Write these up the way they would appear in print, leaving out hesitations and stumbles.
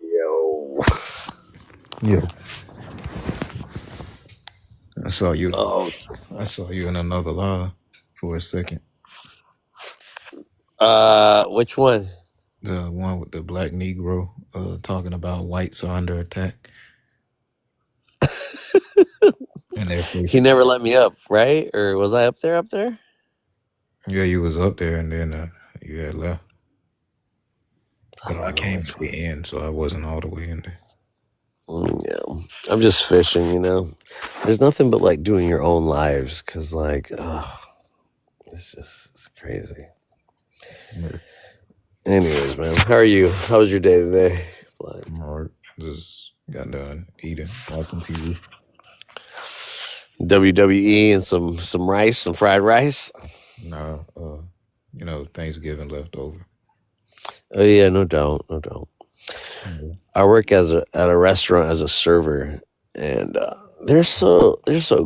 Yo. Yeah, I saw you. Oh, I saw you in another live for a second. which one? The one with the black Negro talking about whites are under attack, and they're He facing. never let me up, right? Or was I up there? Up there? Yeah, you was up there, and then you had left. I But I don't know came which at the one. end, so I wasn't all the way in there. Yeah, I'm just fishing. There's nothing but like doing your own lives, cause like, it's crazy. Yeah, Anyways, man, how are you? How was your day today? Like, I'm alright. I just got done eating, watching TV. WWE and some rice, some fried rice. Now, Thanksgiving leftover. Oh yeah, no doubt, no doubt. Yeah. I work at a restaurant as a server, and they're so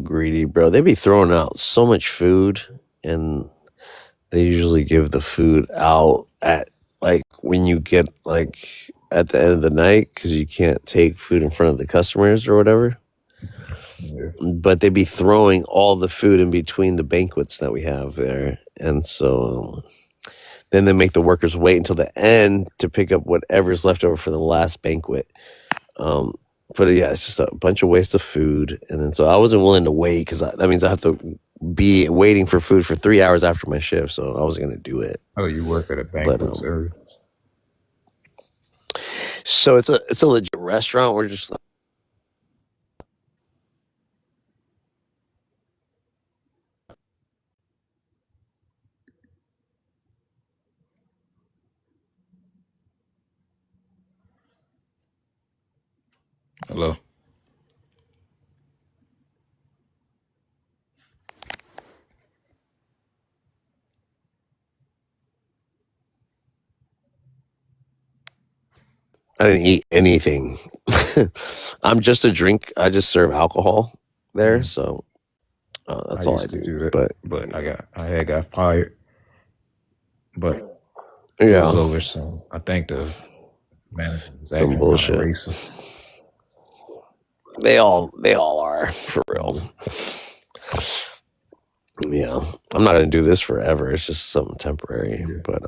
greedy, bro. They be throwing out so much food, and they usually give the food out at like when you get like at the end of the night because you can't take food in front of the customers or whatever. Yeah. But they be throwing all the food in between the banquets that we have there, and so then they make the workers wait until the end to pick up whatever's left over for the last banquet. Um, but yeah, it's just a bunch of waste of food, and then so I wasn't willing to wait because that means I have to be waiting for food for 3 hours after my shift, so I wasn't gonna do it. Oh, you work at a But banquet service? so it's a legit restaurant. We're just Hello. I didn't eat anything. I'm just a drink. I just serve alcohol there, Mm. so I that's all I used to do. do that, But but I had got fired. But it was yeah, over soon. I think the manager was some acting kind of bullshit. racist. They all are for real. Yeah. Yeah, I'm not gonna do this forever. It's just something temporary, Yeah. but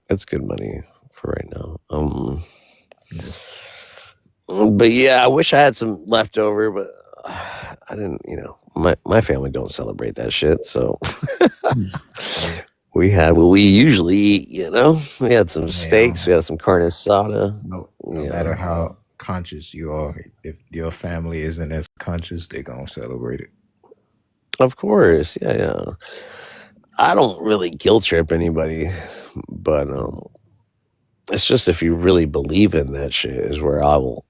it's good money for right now. Yeah. But yeah, I wish I had some leftover, but I didn't. My family don't celebrate that shit, so Yeah. we had what we usually eat. We had some Man, steaks, we had some carne asada. no Yeah, matter how conscious you are, if your family isn't as conscious, they're gonna celebrate it. of course. Yeah. I don't really guilt trip anybody, but it's just if you really believe in that shit is where I'll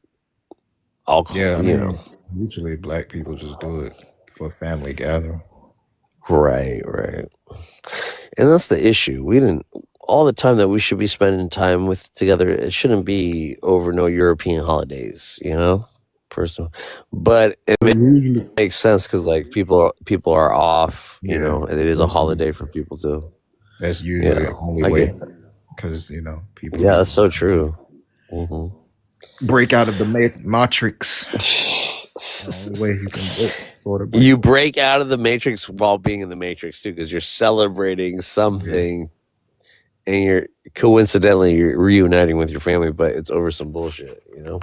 Yeah, I mean, usually black people just do it for family gathering. right. And that's the issue. We didn't all the time that we should be spending time with together. It shouldn't be over no European holidays, First of all, but it But usually, makes sense because like people are off, yeah, and it is a holiday for people to. that's usually Yeah, the only I way get. because people Yeah, that's so true. hmm break out of the matrix. The only way you can sort of break. You break out of the matrix while being in the matrix too, because you're celebrating something and you're reuniting with your family, but it's over some bullshit, you know.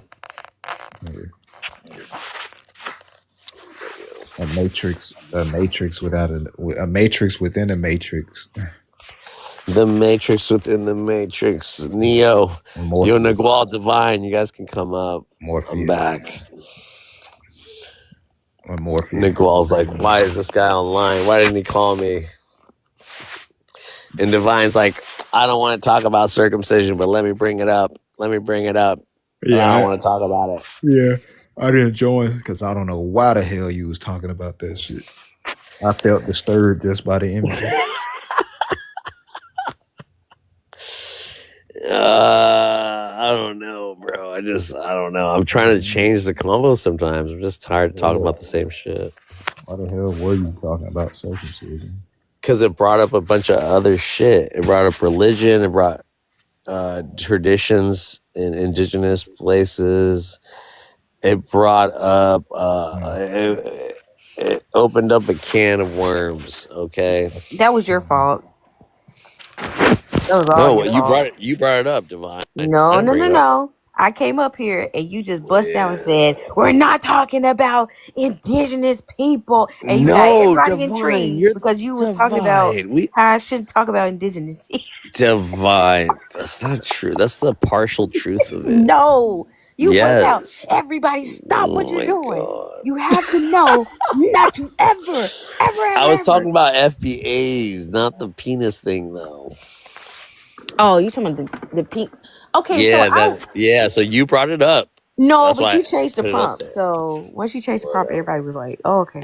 A matrix without a matrix within a matrix. The Matrix within the Matrix. Neo, Yo Nagual Divine, you guys can come up. Morpheus. I'm back. Or Morpheus. Nagual's like, why is this guy online? Why didn't he call me? And Divine's like, I don't want to talk about circumcision, but let me bring it up. Yeah, I don't want to talk about it. Yeah, I didn't join because I don't know why the hell you was talking about that shit. I felt disturbed just by the image. I don't know, bro. I don't know. I'm trying to change the combo sometimes. I'm just tired of talking about the same shit. Why the hell were you talking about circumcision? Because it brought up a bunch of other shit. It brought up religion. It brought traditions in indigenous places. It brought up. It opened up a can of worms. Okay. That was your fault. That was all No, your fault. you brought it up, Divine. No. I came up here and you just bust down and said, we're not talking about indigenous people. And you got everybody intrigued because you was talking about how I shouldn't talk about indigenous. Divine. That's not true. That's the partial truth of it. No. You went out. Everybody stop what you're doing. God. You have to know not to ever. I was talking about FBAs, not the penis thing, though. Oh, you talking about the peak? Okay, yeah. So you brought it up. No, that's but you changed the prompt. So once you changed the prompt, everybody was like, "Oh, okay."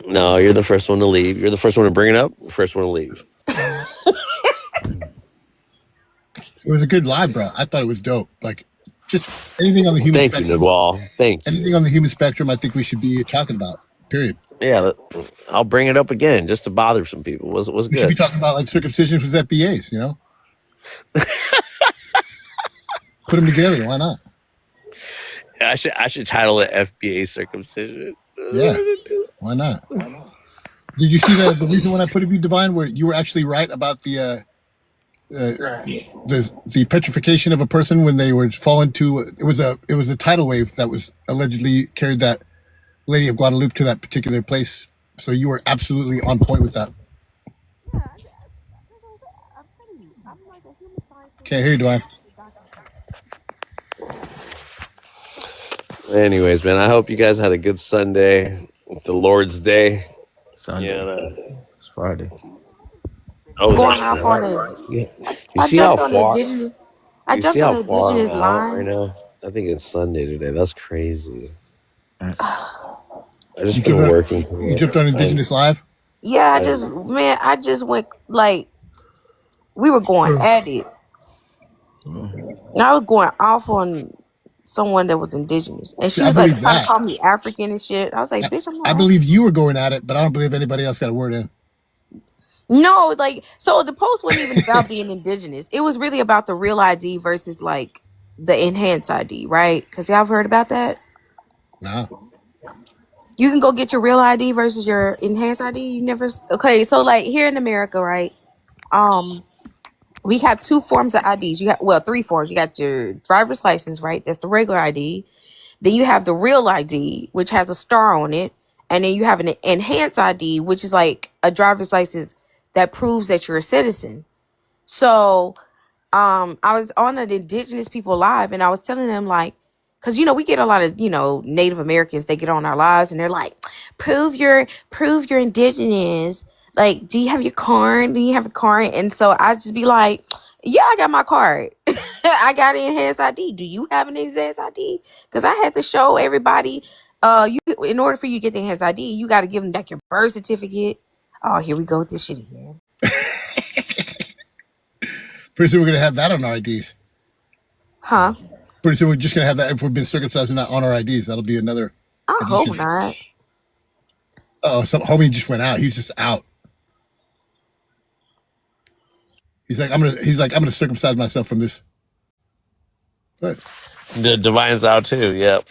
No, you're the first one to leave. You're the first one to bring it up. First one to leave. It was a good live, bro. I thought it was dope. Like, just anything on the human spectrum. Thank you, Nagual. Thank you. Anything on the human spectrum, I think we should be talking about. Period. Yeah, I'll bring it up again just to bother some people. Was good. We should be talking about like circumcisions with FBAs, you know? Put them together. Why not? I should title it FBA circumcision. Yeah. Why not? Did you see the reason when I put it in Divine where you were actually right about the petrification of a person when they were falling to it was a tidal wave that was allegedly carried that Lady of Guadalupe to that particular place. So you were absolutely on point with that. Can't hear you, Dwight. Anyways, man, I hope you guys had a good Sunday, the Lord's Day. Sunday. Yeah, it's Friday. Oh, going off on it. You see how far? I jumped on the indigenous line right now. I think it's Sunday today. That's crazy. I just been working. You jumped on Indigenous Live? Yeah, I just went like we were going at it. I was going off on someone that was indigenous, and she was like trying to call me African and shit. I was like, bitch, I'm not. I believe you were going at it, but I don't believe anybody else got a word in. No, like, so the post wasn't even about being indigenous. It was really about the real ID versus like the enhanced ID, right? Because y'all have heard about that? No. You can go get your real ID versus your enhanced ID. You never. Okay, so like here in America, right? We have two forms of IDs. You have three forms. You got your driver's license, right? That's the regular ID. Then you have the real ID, which has a star on it, and then you have an enhanced ID, which is like a driver's license that proves that you're a citizen. So, I was on an Indigenous People Live, and I was telling them like. Because, we get a lot of, Native Americans, they get on our lives and they're like, prove you're indigenous. Like, do you have your card? Do you have a card? And so I just be like, yeah, I got my card. I got an enhanced ID. Do you have an enhanced ID? Because I had to show everybody, in order for you to get the enhanced ID, you got to give them back your birth certificate. Oh, here we go with this shit again. Pretty soon we're going to have that on our IDs. Huh? Pretty soon we're just going to have that if we've been circumcised and not on our IDs. That'll be another. I hope not. Oh, some homie just went out. He's just out. He's like, I'm gonna circumcise myself from this. What? The Divine's out too. Yep.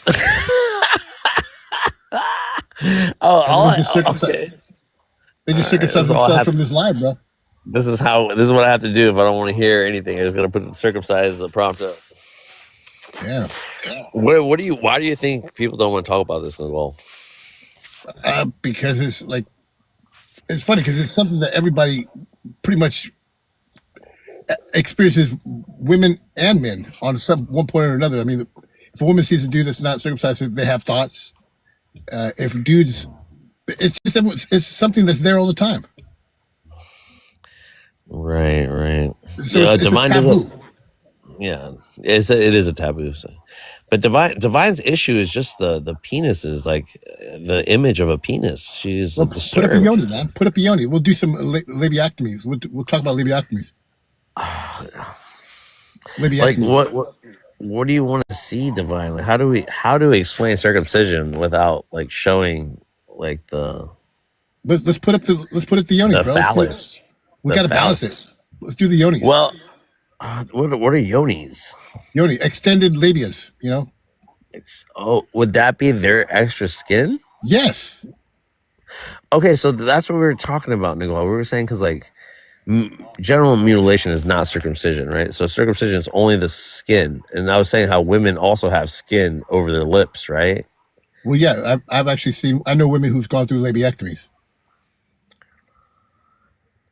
They just circumcised themselves from this live, bro. This is what I have to do if I don't want to hear anything. I'm just gonna put the circumcised prompt up. Yeah. Why do you think people don't want to talk about this as well? Because it's like, it's funny because it's something that everybody pretty much experiences, women and men, on some one point or another. I mean, if a woman sees a dude that's not circumcised, they have thoughts. If dudes, it's something that's there all the time. Right. So it's a Divine taboo. Yeah, it is a taboo. So. But Divine's issue is just the penis is like the image of a penis. She's Well, put up a disturbed. yoni, man. Put up a yoni. We'll do some labiectomies. We'll talk about labiectomies. Like Labiectomies. what do you want to see, Divine? Like how do we explain circumcision without like showing like the Let's put up the yonis, bro. phallus? We The got to balance phallus. it. Let's do the yonis. Well, what are yonis? Yoni, extended labias. You know. Would that be their extra skin? Yes. Okay, so that's what we were talking about, Nicole. We were saying because like general mutilation is not circumcision, right? So circumcision is only the skin, and I was saying how women also have skin over their lips, right? Well, yeah. I've actually seen. I know women who've gone through labiectomies.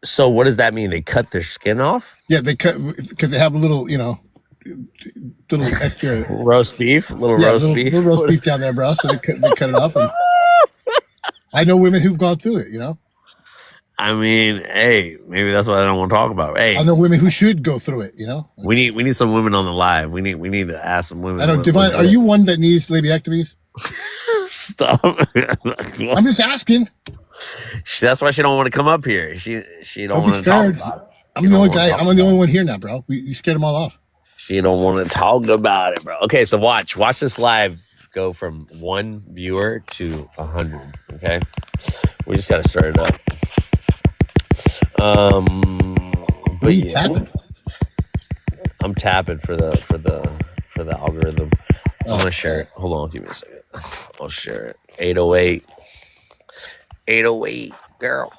So what does that mean? They cut their skin off? Yeah, they cut because they have a little, little extra. Roast beef, Little roast beef down there, bro. So they cut it off. And I know women who've gone through it. You know. I mean, hey, maybe that's what I don't want to talk about. Hey, I know women who should go through it. You know. we need some women on the live. We need to ask some women. I know, Divine. Are you one that needs labiectomies? Stop. I'm just asking. That's why she don't want to come up here. She don't want to talk about it. I'm the only guy. I'm the only one here now, bro. You scared them all off. She don't want to talk about it, bro. Okay, so watch this live go from 1 viewer to 100. Okay, we just gotta start it up. What are you tapping? I'm tapping for the algorithm. I'm gonna share it. Hold on, give me a second. I'll share it. 808. 808, girl.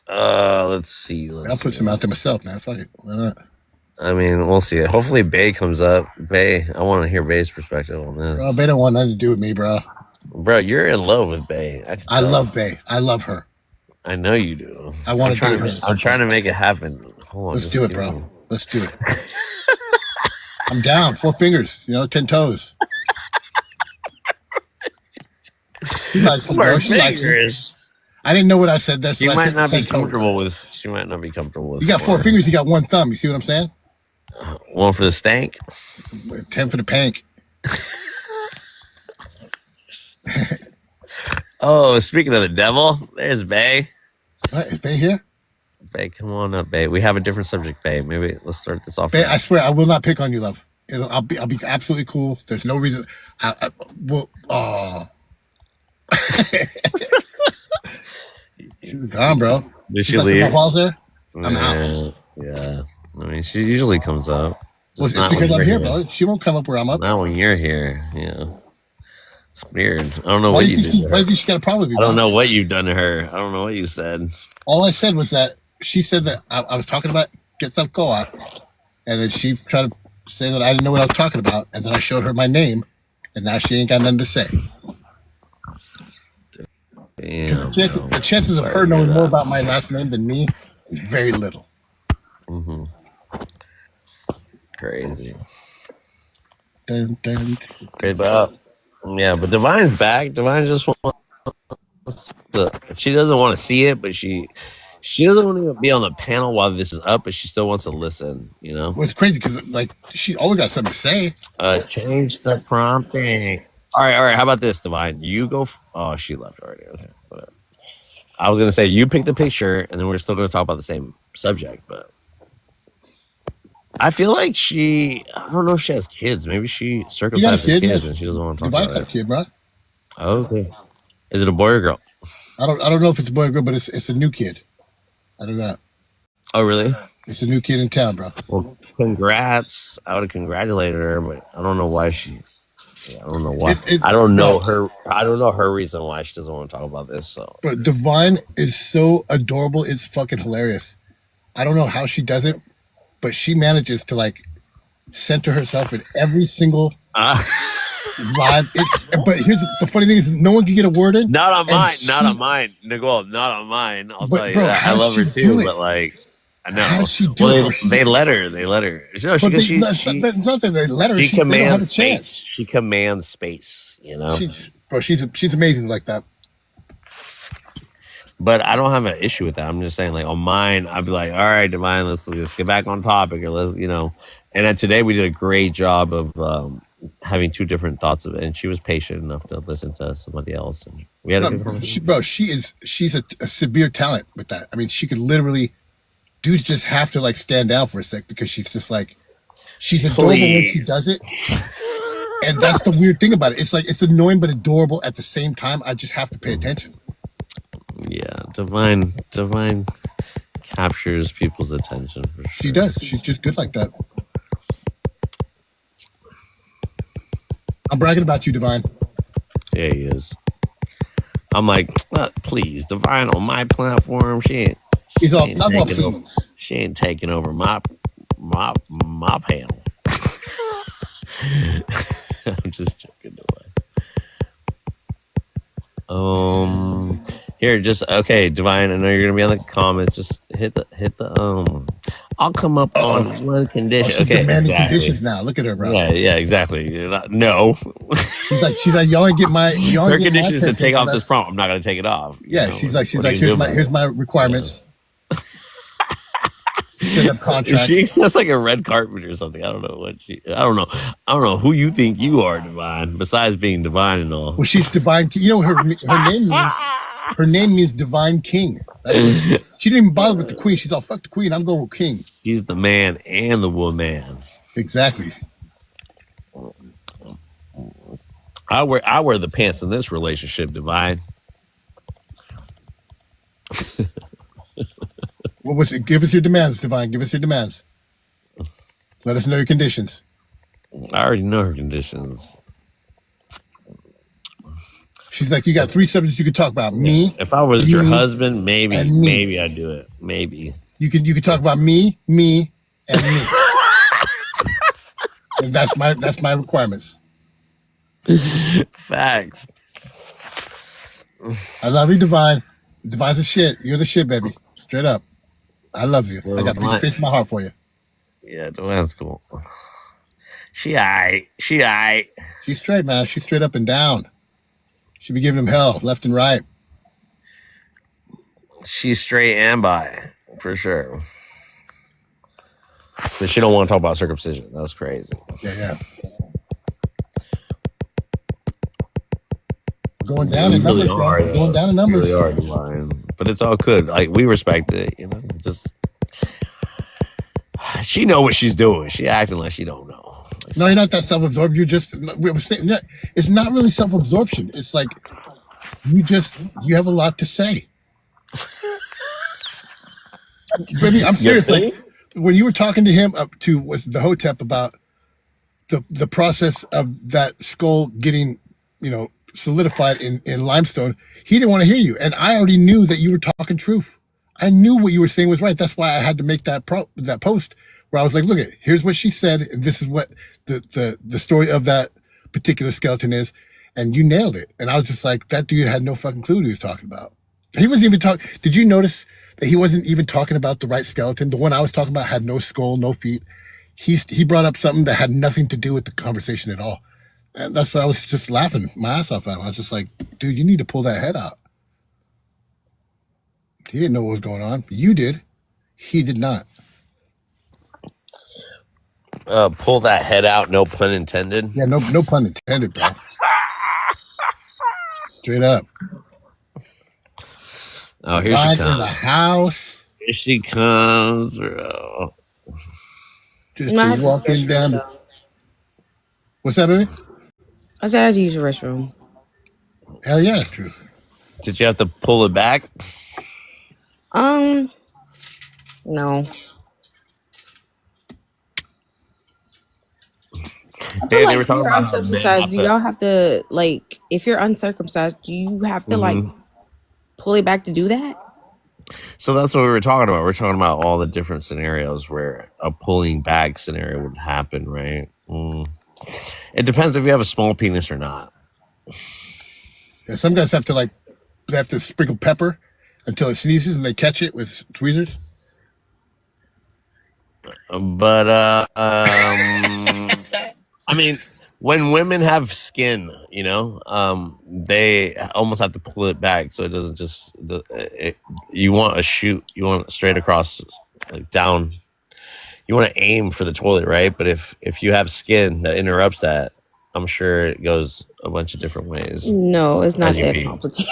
Let's see. I'll put some out there myself, man. Fuck it. Why not? I mean, we'll see. Hopefully, Bay comes up. Bay, I want to hear Bay's perspective on this. Bro, Bay don't want nothing to do with me, bro. Bro, you're in love with Bay. I love Bay. I love her. I know you do. I want to do it. I'm trying to make it happen. Hold on. Let's do it, bro. Let's do it. I'm down. 4 fingers. 10 toes. She likes me, bro. She likes me. I didn't know what I said there. So She might not be comfortable with. She might not be comfortable with. You got 4 fingers. You got 1 thumb. You see what I'm saying? 1 for the stank. 10 for the pank. Oh, speaking of the devil, there's Bay. What, is Bay here? Bay, come on up, Bay. We have a different subject, Bay. Maybe let's start this off. Bay, I swear, I will not pick on you, love. I'll be absolutely cool. There's no reason. She was gone, bro. Did she leave? My balls there? I'm out. Yeah. I mean, she usually comes up. Well, it's because I'm here, bro. She won't come up where I'm up. Not when you're here. Yeah. It's weird. I don't know Why what do you you did. think why do you think she got a problem with me? I don't know what you've done to her. I don't know what you said. All I said was that she said that I was talking about get some co-op, and then she tried to say that I didn't know what I was talking about, and then I showed her my name, and now she ain't got nothing to say. Damn, The chances of her knowing more about my last name than me is very little. Mm-hmm. Crazy. Dun, dun. Great, but but Divine's back. Divine just wants to. She doesn't want to see it, but she doesn't want to be on the panel while this is up, but she still wants to listen. Well, it's crazy because she always got something to say. Change the prompting. All right. How about this, Divine? You go. Oh, she left already. Okay, whatever. I was gonna say you pick the picture, and then we're still gonna talk about the same subject, but I feel like I don't know if she has kids. Maybe she circumcised her kids and she doesn't want to talk Divine about got it. a kid, bro. Okay. Is it a boy or girl? I don't know if it's a boy or girl, but it's a new kid. I don't know. Oh, really? It's a new kid in town, bro. Well, congrats. I would have congratulated her, but I don't know why she Yeah, I don't know why. It's I don't know bro, her. I don't know her reason why she doesn't want to talk about this. So but Divine is so adorable. It's fucking hilarious. I don't know how she does it, but she manages to like center herself in every single live. But here's the funny thing is no one can get a word in. not on And mine. Not on she, mine, Nicole. Not on mine. I'll but tell you bro, that. I how does love her she do too, it? but like, I How know. does she do Well, it, bro? they let her. They let her. No, But because that's nothing. They let her. she They don't have a commands chance. space. She commands space. You know. She's amazing like that. But I don't have an issue with that. I'm just saying, like on mine, I'd be like, all right, Divine, let's get back on topic, or let's, you know. And then today we did a great job of having two different thoughts of it, and she was patient enough to listen to somebody else, and we had a good conversation. She's a severe talent with that. I mean, she could literally, dudes just have to like stand down for a sec because she's just like, she's adorable when she does it. And that's the weird thing about it. It's like, it's annoying but adorable at the same time. I just have to pay attention. Yeah, Divine captures people's attention for sure. She does. She's just good like that. I'm bragging about you, Divine. Yeah, he is. I'm like, please, Divine on my platform. She ain't taking over my panel. I'm just joking away. Here, just okay, Divine. I know you're gonna be on the comments. Just hit the. I'll come up on one condition. She's okay, demanding exactly. conditions now. Look at her, bro. Yeah, exactly. No. She's like, y'all get my. Her condition is to take off this prompt. I'm not gonna take it off. Yeah, she's like, here's my requirements. Contract. She accepts like a red carpet or something. I don't know who you think you are, Divine, besides being divine and all. Well, she's divine. You know her name means. Her name means divine king. She didn't even bother with the queen. She's all, fuck the queen. I'm going with king. She's the man and the woman. Exactly. I wear the pants in this relationship, Divine. What was it? Give us your demands, Divine. Give us your demands. Let us know your conditions. I already know her conditions. She's like, you got 3 subjects you could talk about. Me. If I was your husband, maybe I'd do it. Maybe. You can talk about me, and me. And that's my requirements. Facts. I love you, Divine. Divine's the shit. You're the shit, baby. Straight up. I love you. I got big space in my heart for you. Yeah, Divine's cool. She aight. She's straight, man. She's straight up and down. She be giving him hell left and right. She's straight and bi, for sure. But she don't want to talk about circumcision. That's crazy. Yeah. Going down in numbers, bro. Going down in numbers. Really are Divine. But it's all good. Like, we respect it, you know. Just she know what she's doing. She acting like she don't know. No, you're not that self-absorbed. You're just. We were saying it's not really self-absorption. It's like you have a lot to say. Baby, I'm serious. Like when you were talking to him was the Hotep about the process of that skull getting, solidified in limestone, he didn't want to hear you, and I already knew that you were talking truth. I knew what you were saying was right. That's why I had to make that post where I was like, look, here's what she said, and this is what the story of that particular skeleton is, and you nailed it. And I was just like, that dude had no fucking clue what he was talking about. He wasn't even talking. Did you notice that he wasn't even talking about the right skeleton? The one I was talking about had no skull, no feet. He brought up something that had nothing to do with the conversation at all. And that's what I was just laughing my ass off at him. I was just like, dude, you need to pull that head out. He didn't know what was going on. You did. He did not. Pull that head out, no pun intended. Yeah, no pun intended, bro. Straight up. Oh, here she comes. In the house. Here she comes, bro. Just walking down. What's that, baby? I said I had to use the restroom. Hell yeah, it's true. Did you have to pull it back? No. I feel They like were if talking you're about how men uncircumcised, have do to. y'all have to like if you're uncircumcised, do you have to like Mhm. pull it back to do that? So that's what we were talking about. We're talking about all the different scenarios where a pulling back scenario would happen, right? It depends if you have a small penis or not. Yeah, some guys have to they have to sprinkle pepper until it sneezes and they catch it with tweezers. But I mean, when women have skin, they almost have to pull it back so it doesn't just. You want a shoot, you want it straight across, like down. You want to aim for the toilet, right? But if you have skin that interrupts that, I'm sure it goes a bunch of different ways No, it's not as you that pee. complicated.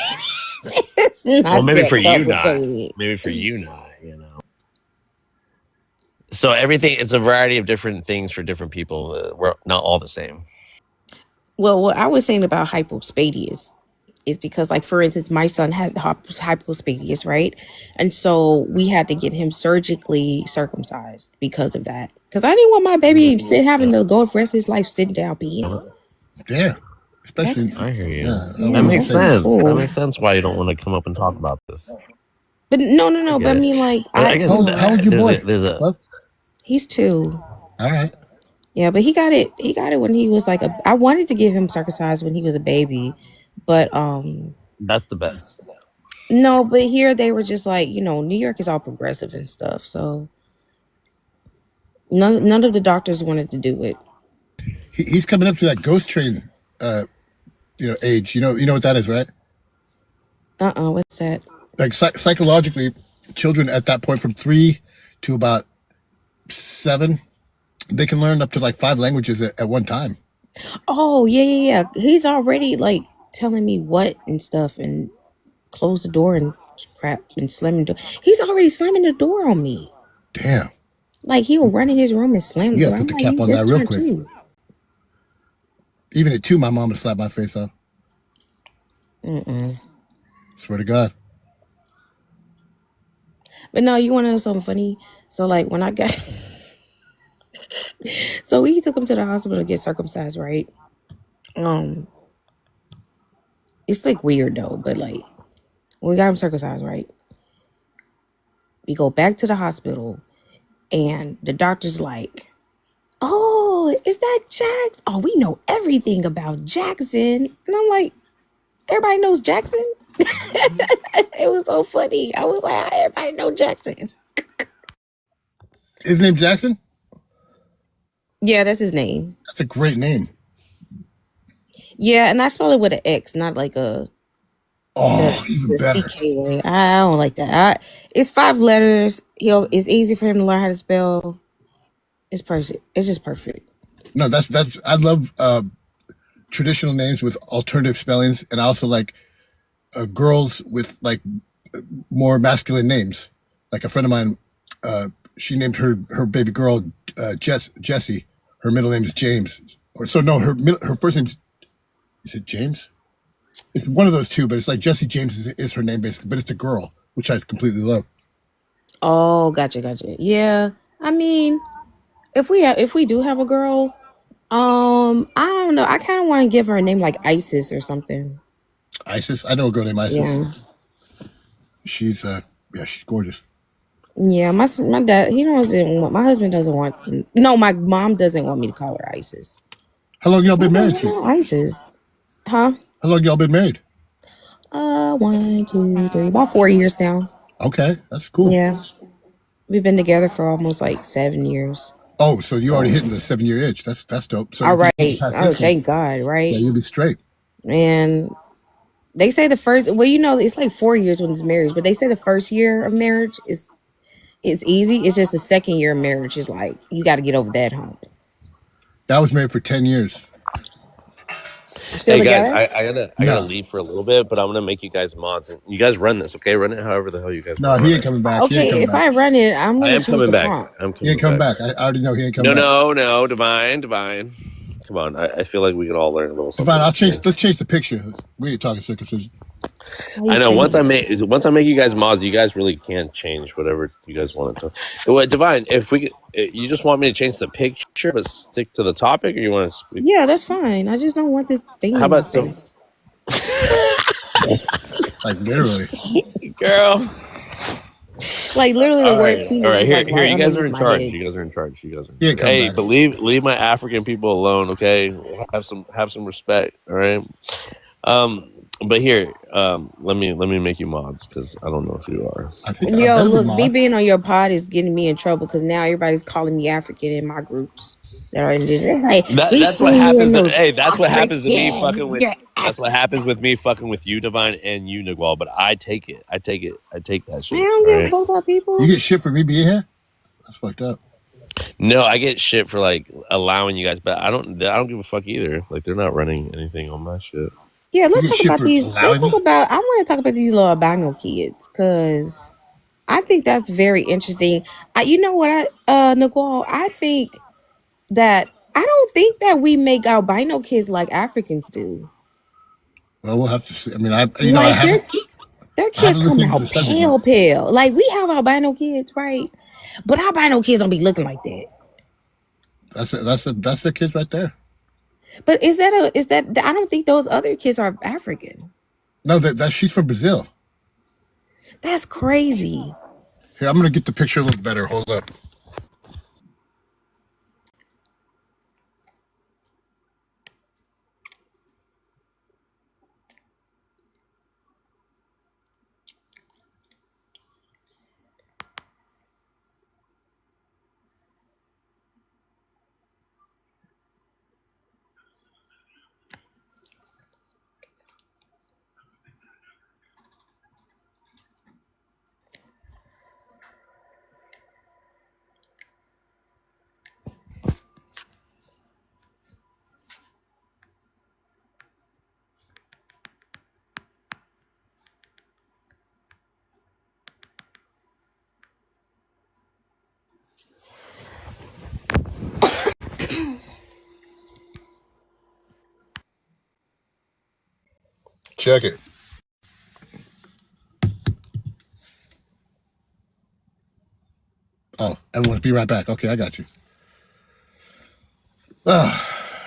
It's Well, not maybe that for you not. complicated. Maybe for you not. So everything, it's a variety of different things for different people. We're not all the same. Well, what I was saying about hypospadias is because, like, for instance, my son had hypospadias, right? And so we had to get him surgically circumcised because of that. Because I didn't want my baby having to go the rest of his life sitting down peeing. Yeah, That's especially. I hear you. Yeah, I That wouldn't makes say- sense. That cool. makes sense why you don't want to come up and talk about this. But no. I But get I it. mean, like, I get How old- that. how old your boy? There's a What? he's 2. All right. Yeah, but he got it. He got it when he was like I wanted to get him circumcised when he was a baby, but that's the best. no. But here they were just like, New York is all progressive and stuff, so none of the doctors wanted to do it. He's coming up to that ghost train, age. You know what that is, right? What's that? Like psychologically, children at that point from 3 to about 7, they can learn up to like 5 languages at one time. Oh yeah. He's already like telling me what and stuff, and close the door and crap and slamming the door. He's already slamming the door on me. Damn. Like he will run in his room and slam the You door. gotta I'm put like, the cap you on just that real turned quick. 2. Even at 2, my mom would slap my face off. Mm-mm. Swear to God. But no, you want to know something funny? So like when I got, so we took him to the hospital to get circumcised, right? It's like weird though, but like when we got him circumcised, right? We go back to the hospital, and the doctor's like, "Oh, is that Jax? Oh, we know everything about Jackson." And I'm like, "Everybody knows Jackson." It was so funny. I was like, "Everybody know Jackson." His name Jackson? Yeah, that's his name. That's a great name. Yeah, and I spell it with an X, not like a Oh, even the better. CK way. I don't like that. It's 5 letters. It's easy for him to learn how to spell. It's perfect. It's just perfect. No, that's I love traditional names with alternative spellings, and I also like girls with like more masculine names. Like a friend of mine, she named her baby girl Jessie. Her middle name is James. Or so no, her first name is it James? It's one of those two, but it's like Jessie James is her name basically, but it's a girl, which I completely love. Oh, gotcha. Yeah, I mean, if we do have a girl, I don't know. I kind of want to give her a name like Isis or something. Isis, I know a girl named Isis. Yeah. She's she's gorgeous. Yeah, my dad, my husband doesn't want, no, my mom doesn't want me to call her Isis. How long y'all been I married? was like, no, Isis. Huh? How long y'all been married? 1, 2, 3, about 4 years now. Okay, that's cool. Yeah. We've been together for almost like 7 years. Oh, so you already hitting the 7-year itch. That's dope. So All if you right. get past Oh, this one, thank God, right? yeah, you'll be straight. And they say the first, it's like 4 years when it's marriage, but they say the first year of marriage it's easy. It's just the second year of marriage is like, you got to get over that hump. I was married for 10 years. Still Hey guys, together? I gotta No. leave for a little bit, but I'm gonna make you guys mods, and you guys run this, okay? Run it however the hell you guys. No, want to he run ain't it. coming back. He ain't Okay, coming if back. I run it, I'm I going am to change coming the back. prompt. I'm He coming ain't coming back. back. I already know he ain't coming No, back. Divine. Come on, I feel like we could all learn a little something. Fine, let's change the picture. We ain't talking circumcision. How I you know once think? I make you guys mods, you guys really can change whatever you guys want to. Well, Divine, if we you just want me to change the picture but stick to the topic, or you want to speak? Yeah, that's fine. I just don't want this thing How in my about face. Like literally. girl? Like literally, the word All penis right. is like Here. right You guys are underneath in my charge. head. You guys are in charge. You guys are in He'll charge. come Hey, back. but leave my African people alone, okay? Have some respect, all right? Um, but here, let me make you mods because I don't know if you are. I think I Yo, better be look, me mod. being on your pod is getting me in trouble because now everybody's calling me African in my groups that are indigenous. It's like, we That's what see you in happens. those Hey, that's what happens to me fucking African. with. You're That's what African. happens with me fucking with you, Divine, and you, Nigual. But I take it. I take it. I take that I shit. don't All give a right. fuck about You people. get shit for me being here? That's fucked up. No, I get shit for like allowing you guys, but I don't give a fuck either. Like they're not running anything on my shit. Yeah, You let's get talk shit about for these. Let's allowing talk me? about. I want to talk about these little albino kids because I think that's very interesting. You know what, Nicole? I think that I don't think that we make albino kids like Africans do. Well, we'll have to see. I mean, I Like their I kids haven't looked come into the out subject yet. pale. Like we have albino kids, right? But albino kids don't be looking like that. That's the kids right there. But is that I don't think those other kids are African. No, that she's from Brazil. That's crazy. Here, I'm gonna get the picture a little better. Hold up. Check it. Oh, everyone, be right back. Okay, I got you.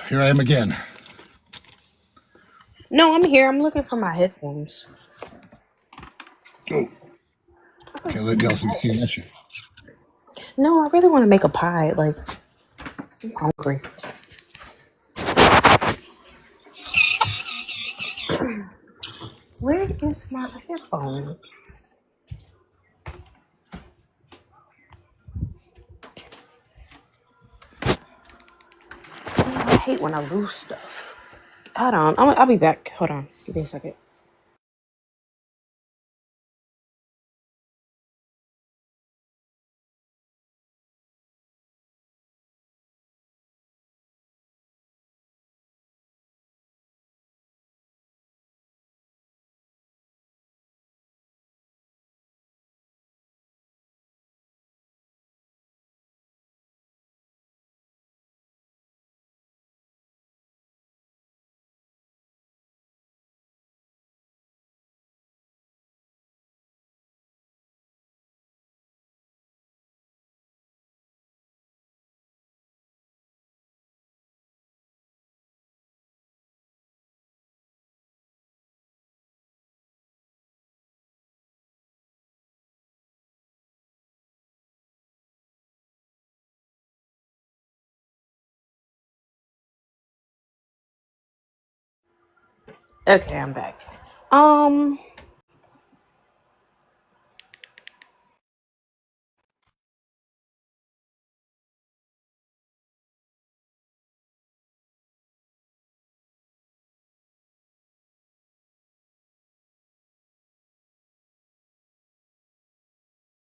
Here I am again. No, I'm here. I'm looking for my headphones. Oh, can't let y'all see that shit. No, I really want to make a pie. Like, I'm hungry. Where is my headphone? I hate when I lose stuff. Hold on. I'll be back. Hold on. Give me a second. Okay, I'm back. Um,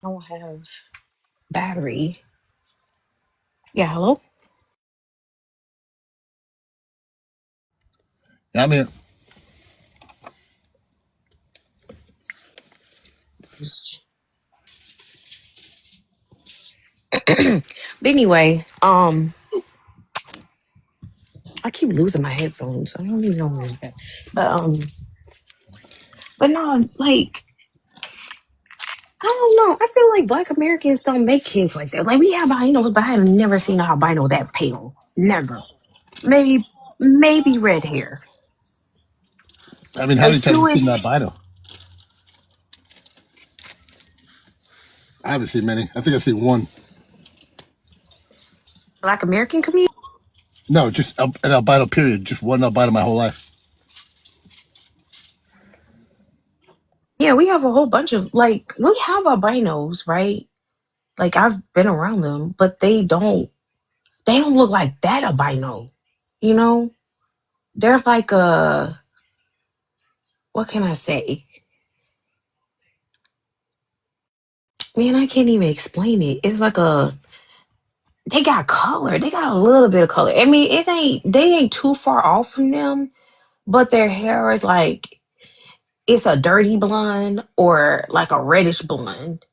I don't have battery. Yeah, hello? Yeah, I'm here. But anyway, I keep losing my headphones. I don't even know where it's at. But But no, like I don't know. I feel like Black Americans don't make kids like that. Like we have albinos, but I have never seen an albino that pale. Never. Maybe maybe red hair. I mean, how A many times have you Jewish seen an albino? I haven't seen many. I think I've seen one. Black American community. No, just an albino. Period. Just one albino my whole life. Yeah, we have a whole bunch of like we have albinos, right? Like I've been around them, but they don't look like that albino. You know? They're like a what can I say? Man, I can't even explain it. It's like a they got color. They got a little bit of color. I mean, they ain't too far off from them, but their hair is like it's a dirty blonde or like a reddish blonde.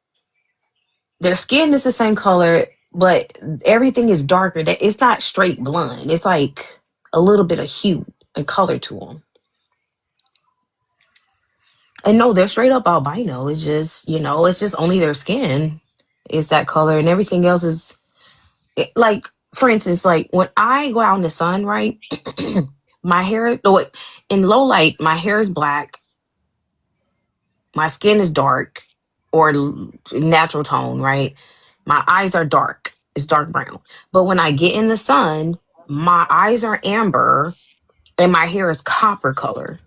Their skin is the same color, but everything is darker. It's not straight blonde. It's like a little bit of hue and color to them. And no, they're straight up albino. It's just, it's just only their skin is that color, and everything else is like, for instance, like when I go out in the sun, right? My hair, in low light, my hair is black, my skin is dark or natural tone, right? My eyes are dark, it's dark brown. But when I get in the sun, my eyes are amber and my hair is copper color.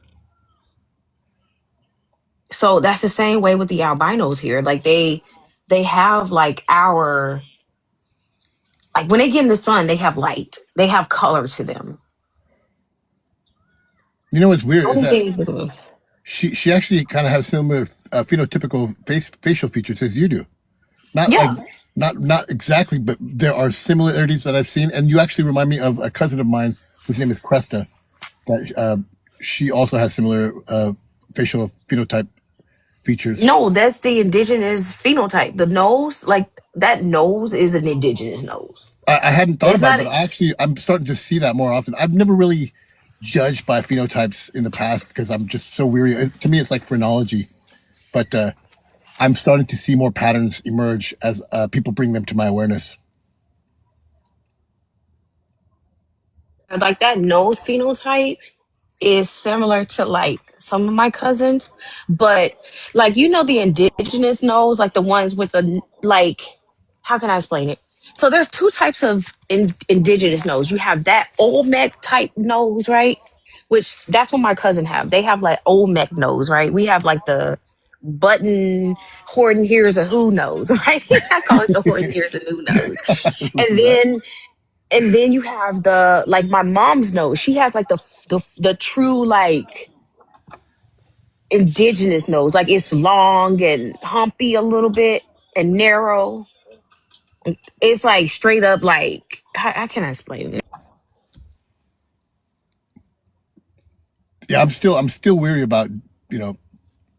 So that's the same way with the albinos here. Like they have like our like when they get in the sun, they have light. They have color to them. You know what's weird is Only that thing she actually kind of has similar phenotypical facial features as you do. Not like yeah. not exactly, but there are similarities that I've seen. And you actually remind me of a cousin of mine whose name is Cresta. That she also has similar facial phenotype features. No, that's the indigenous phenotype. The nose, like that nose is an indigenous nose. I hadn't thought It's about it, not but I'm starting to see that more often. I've never really judged by phenotypes in the past because I'm just so weary. To me, it's like phrenology, but I'm starting to see more patterns emerge as people bring them to my awareness. like that nose phenotype is similar to like some of my cousins, but like the indigenous nose, like the ones with the like, how can I explain it? So there's two types of indigenous nose. You have that Olmec type nose, right? Which that's what my cousin have. They have like Olmec nose, right? We have like the button Horton hears a who nose, right? I call it the Horton hears a who nose. And Yeah. then you have the like my mom's nose. She has like the true like indigenous nose. Like it's long and humpy a little bit and narrow. It's like straight up like how can I explain it? Yeah, I'm still weary about you know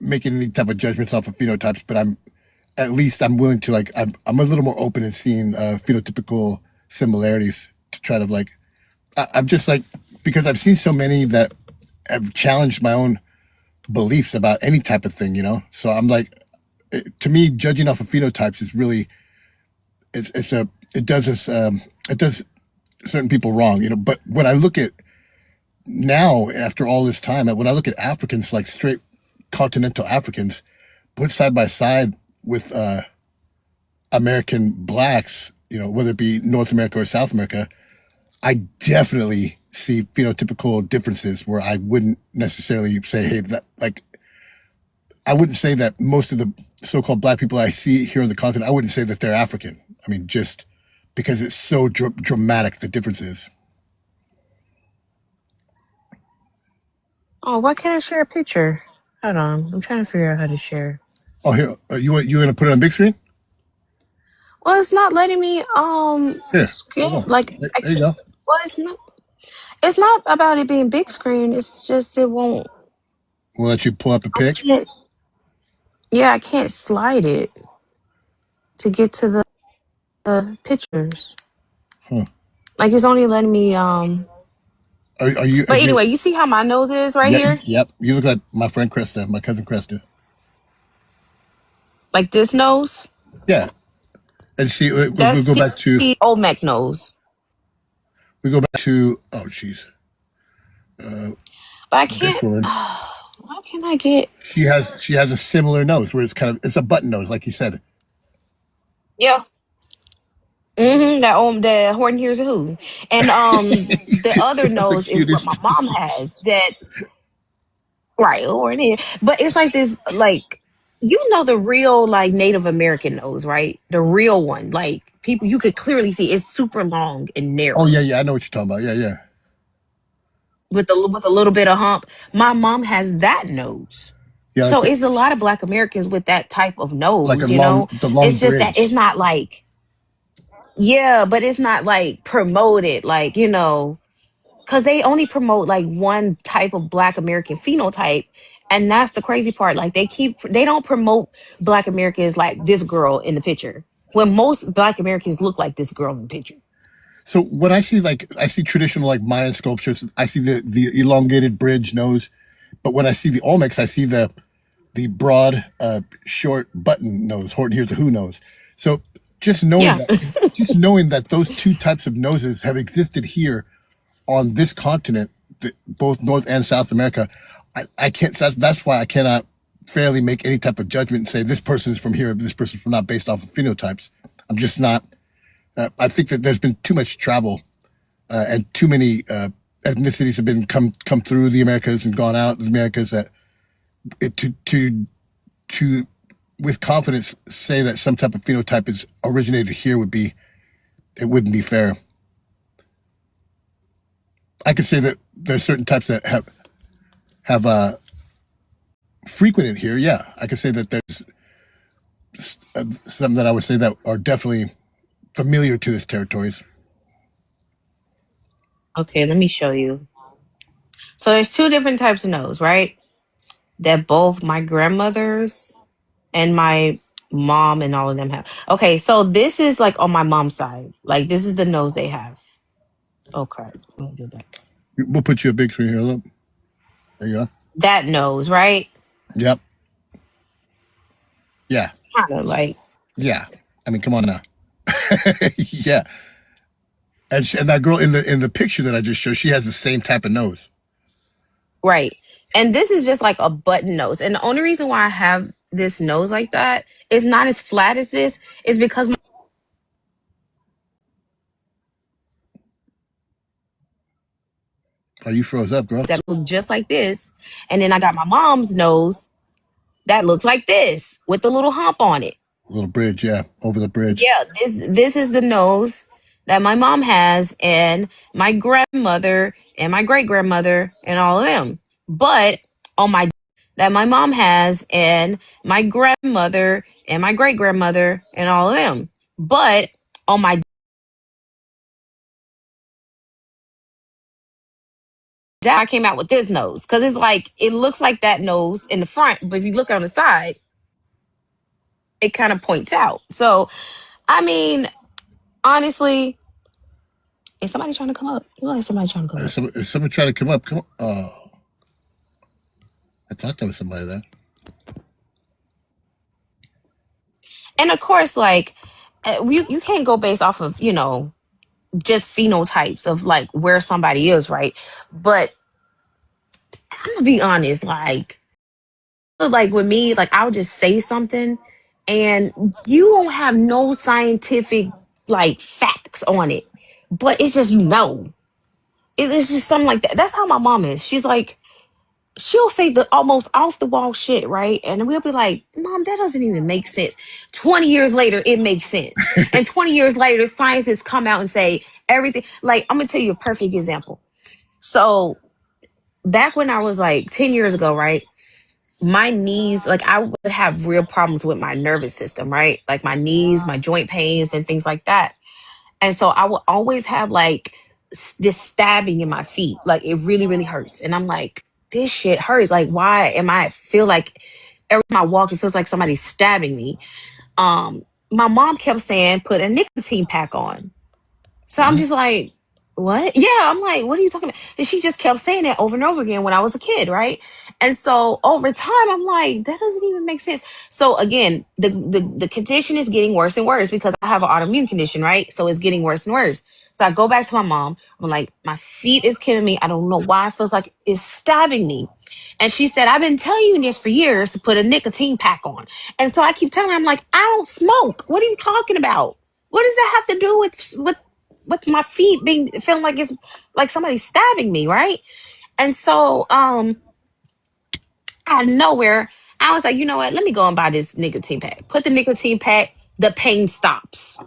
making any type of judgments off of phenotypes, but I'm willing to like I'm a little more open in seeing phenotypical similarities to try to like I'm just like because I've seen so many that have challenged my own beliefs about any type of thing, you know. So I'm like, to me, judging off of phenotypes is really it's a it does certain people wrong, you know. But when I look at now after all this time, when I look at Africans like straight continental Africans put side by side with American blacks, you know, whether it be North America or South America, I definitely see phenotypical differences where I wouldn't necessarily say, hey, that like I wouldn't say that most of the so-called black people I see here on the continent, I wouldn't say that they're African. I mean, just because it's so dramatic, the differences. Oh, why can't I share a picture? Hold on. I'm trying to figure out how to share. Oh, here, you gonna put it on big screen? Well, it's not letting me Here, hold scan on. like I There you can't go. well it's not about it being big screen. It's just it won't We'll let you pull up a I pic. can't yeah, I can't slide it to get to the pictures. Huh. Like it's only letting me Are you? But anyway, you see how my nose is right Yeah. here? Yep. You look like my friend Krista, my cousin Krista. Like this nose. Yeah. And see, we That's go back to the Olmec nose. oh jeez, But I this can't. woman. Why can't I get? She has a similar nose where it's a button nose, like you said. Yeah. That Horton Hears a Who, and the other That's the nose is what cutest. my mom has. That right Horton Hears, but it's like this, like the real like Native American nose, right? The real one, like people you could clearly see it's super long and Oh narrow yeah, I know what you're talking about. Yeah. with a little bit of hump. My mom has that nose. Yeah, So it's a lot of Black Americans with that type of like nose, the long It's just that it's bridge. not like, yeah, but it's not like promoted, like, because they only promote like one type of Black American phenotype. And that's the crazy part. Like they don't promote Black Americans like this girl in the picture. When most Black Americans look like this girl in the picture. So when I see traditional like Mayan sculptures, I see the elongated bridge nose, but when I see the Olmecs, I see the broad, short button nose. Horton Hears a Who nose. So just knowing Yeah. that, those two types of noses have existed here on this continent, both North and South America, I can't. That's why I cannot fairly make any type of judgment and say this person is from here, this person's from not, based off of phenotypes. I'm just not. I think that there's been too much travel, and too many ethnicities have been come through the Americas and gone out the Americas, that to with confidence say that some type of phenotype is originated here it wouldn't be fair. I could say that there's certain types that have frequented here. Yeah, I could say that there's some that I would say that are definitely familiar to this territories. Okay, let me show you. So there's two different types of nose, right? That both my grandmothers and my mom and all of them have. Okay, so this is like on my mom's side. Like this is the nose they have. Okay, let me do that. We'll put you a big screen here. Look, there you go. That nose, right? Yep. Yeah. Kind of like Yeah. I mean, come on now. Yeah. And that girl in the picture that I just showed, she has the same type of nose. right. And this is just like a button nose. And the only reason why I have this nose like that is not as flat as this is because Oh, you froze up, girl. that look just like this. And then I got my mom's nose that looks like this with the little hump on it. A little bridge, yeah, over the bridge. Yeah, this is the nose that my mom has and my grandmother and my great grandmother and all of them. But on my that my mom has and my grandmother and my great grandmother and all of them. But on my dad, I came out with this nose because it's like it looks like that nose in the front, but if you look on the side, it kind of points out. So I mean, honestly, is somebody trying to come up? You like somebody trying to come up? Is someone trying to come up? Come on. Oh, I thought there was somebody there. And of course, like you can't go based off of just phenotypes of like where somebody is, right? But I'm gonna be honest, like with me, like I'll just say something, and you won't have no scientific like facts on it, but it's just it's just something like that. That's how my mom is. She's like, she'll say the almost off the wall shit, right? And we'll be like, Mom, that doesn't even make sense. 20 years later, it makes sense. And 20 years later, scientists come out and say everything. Like, I'm gonna tell you a perfect example. So back when I was like 10 years ago, right? My knees, like I would have real problems with my nervous system, right? Like my knees, my joint pains and things like that. And so I would always have like this stabbing in my feet. Like it really, really hurts. And I'm like, this shit hurts. Like, why am I feel like every time I walk, it feels like somebody's stabbing me. My mom kept saying, put a nicotine pack on. So I'm just like, what? Yeah, I'm like, what are you talking about? And she just kept saying that over and over again when I was a kid, right? And so over time, I'm like, that doesn't even make sense. So again, the condition is getting worse and worse because I have an autoimmune condition, right? So it's getting worse and worse. So I go back to my mom. I'm like, my feet is killing me. I don't know why it feels like it's stabbing me. And she said, I've been telling you this for years to put a nicotine pack on. And so I keep telling her, I'm like, I don't smoke. What are you talking about? What does that have to do with my feet being feeling like it's like somebody's stabbing me, right? And so out of nowhere, I was like, you know what? Let me go and buy this nicotine pack. Put the nicotine pack, the pain stops.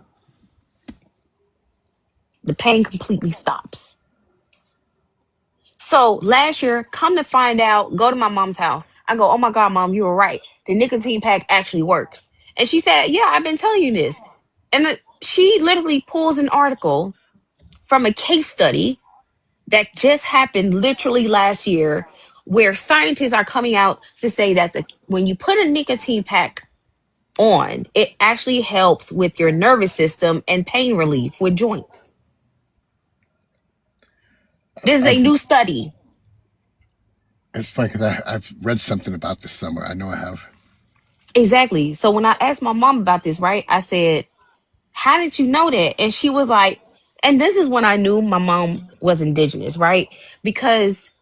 The pain completely stops. So last year, come to find out, go to my mom's house. I go, oh my God, mom, you were right. The nicotine pack actually works. And she said, yeah, I've been telling you this. And she literally pulls an article from a case study that just happened literally last year, where scientists are coming out to say that when you put a nicotine pack on, it actually helps with your nervous system and pain relief with joints. This is a new study. It's funny because I've read something about this somewhere. I know I have. Exactly. So when I asked my mom about this, right, I said, how did you know that? And she was like, and this is when I knew my mom was indigenous, right? Because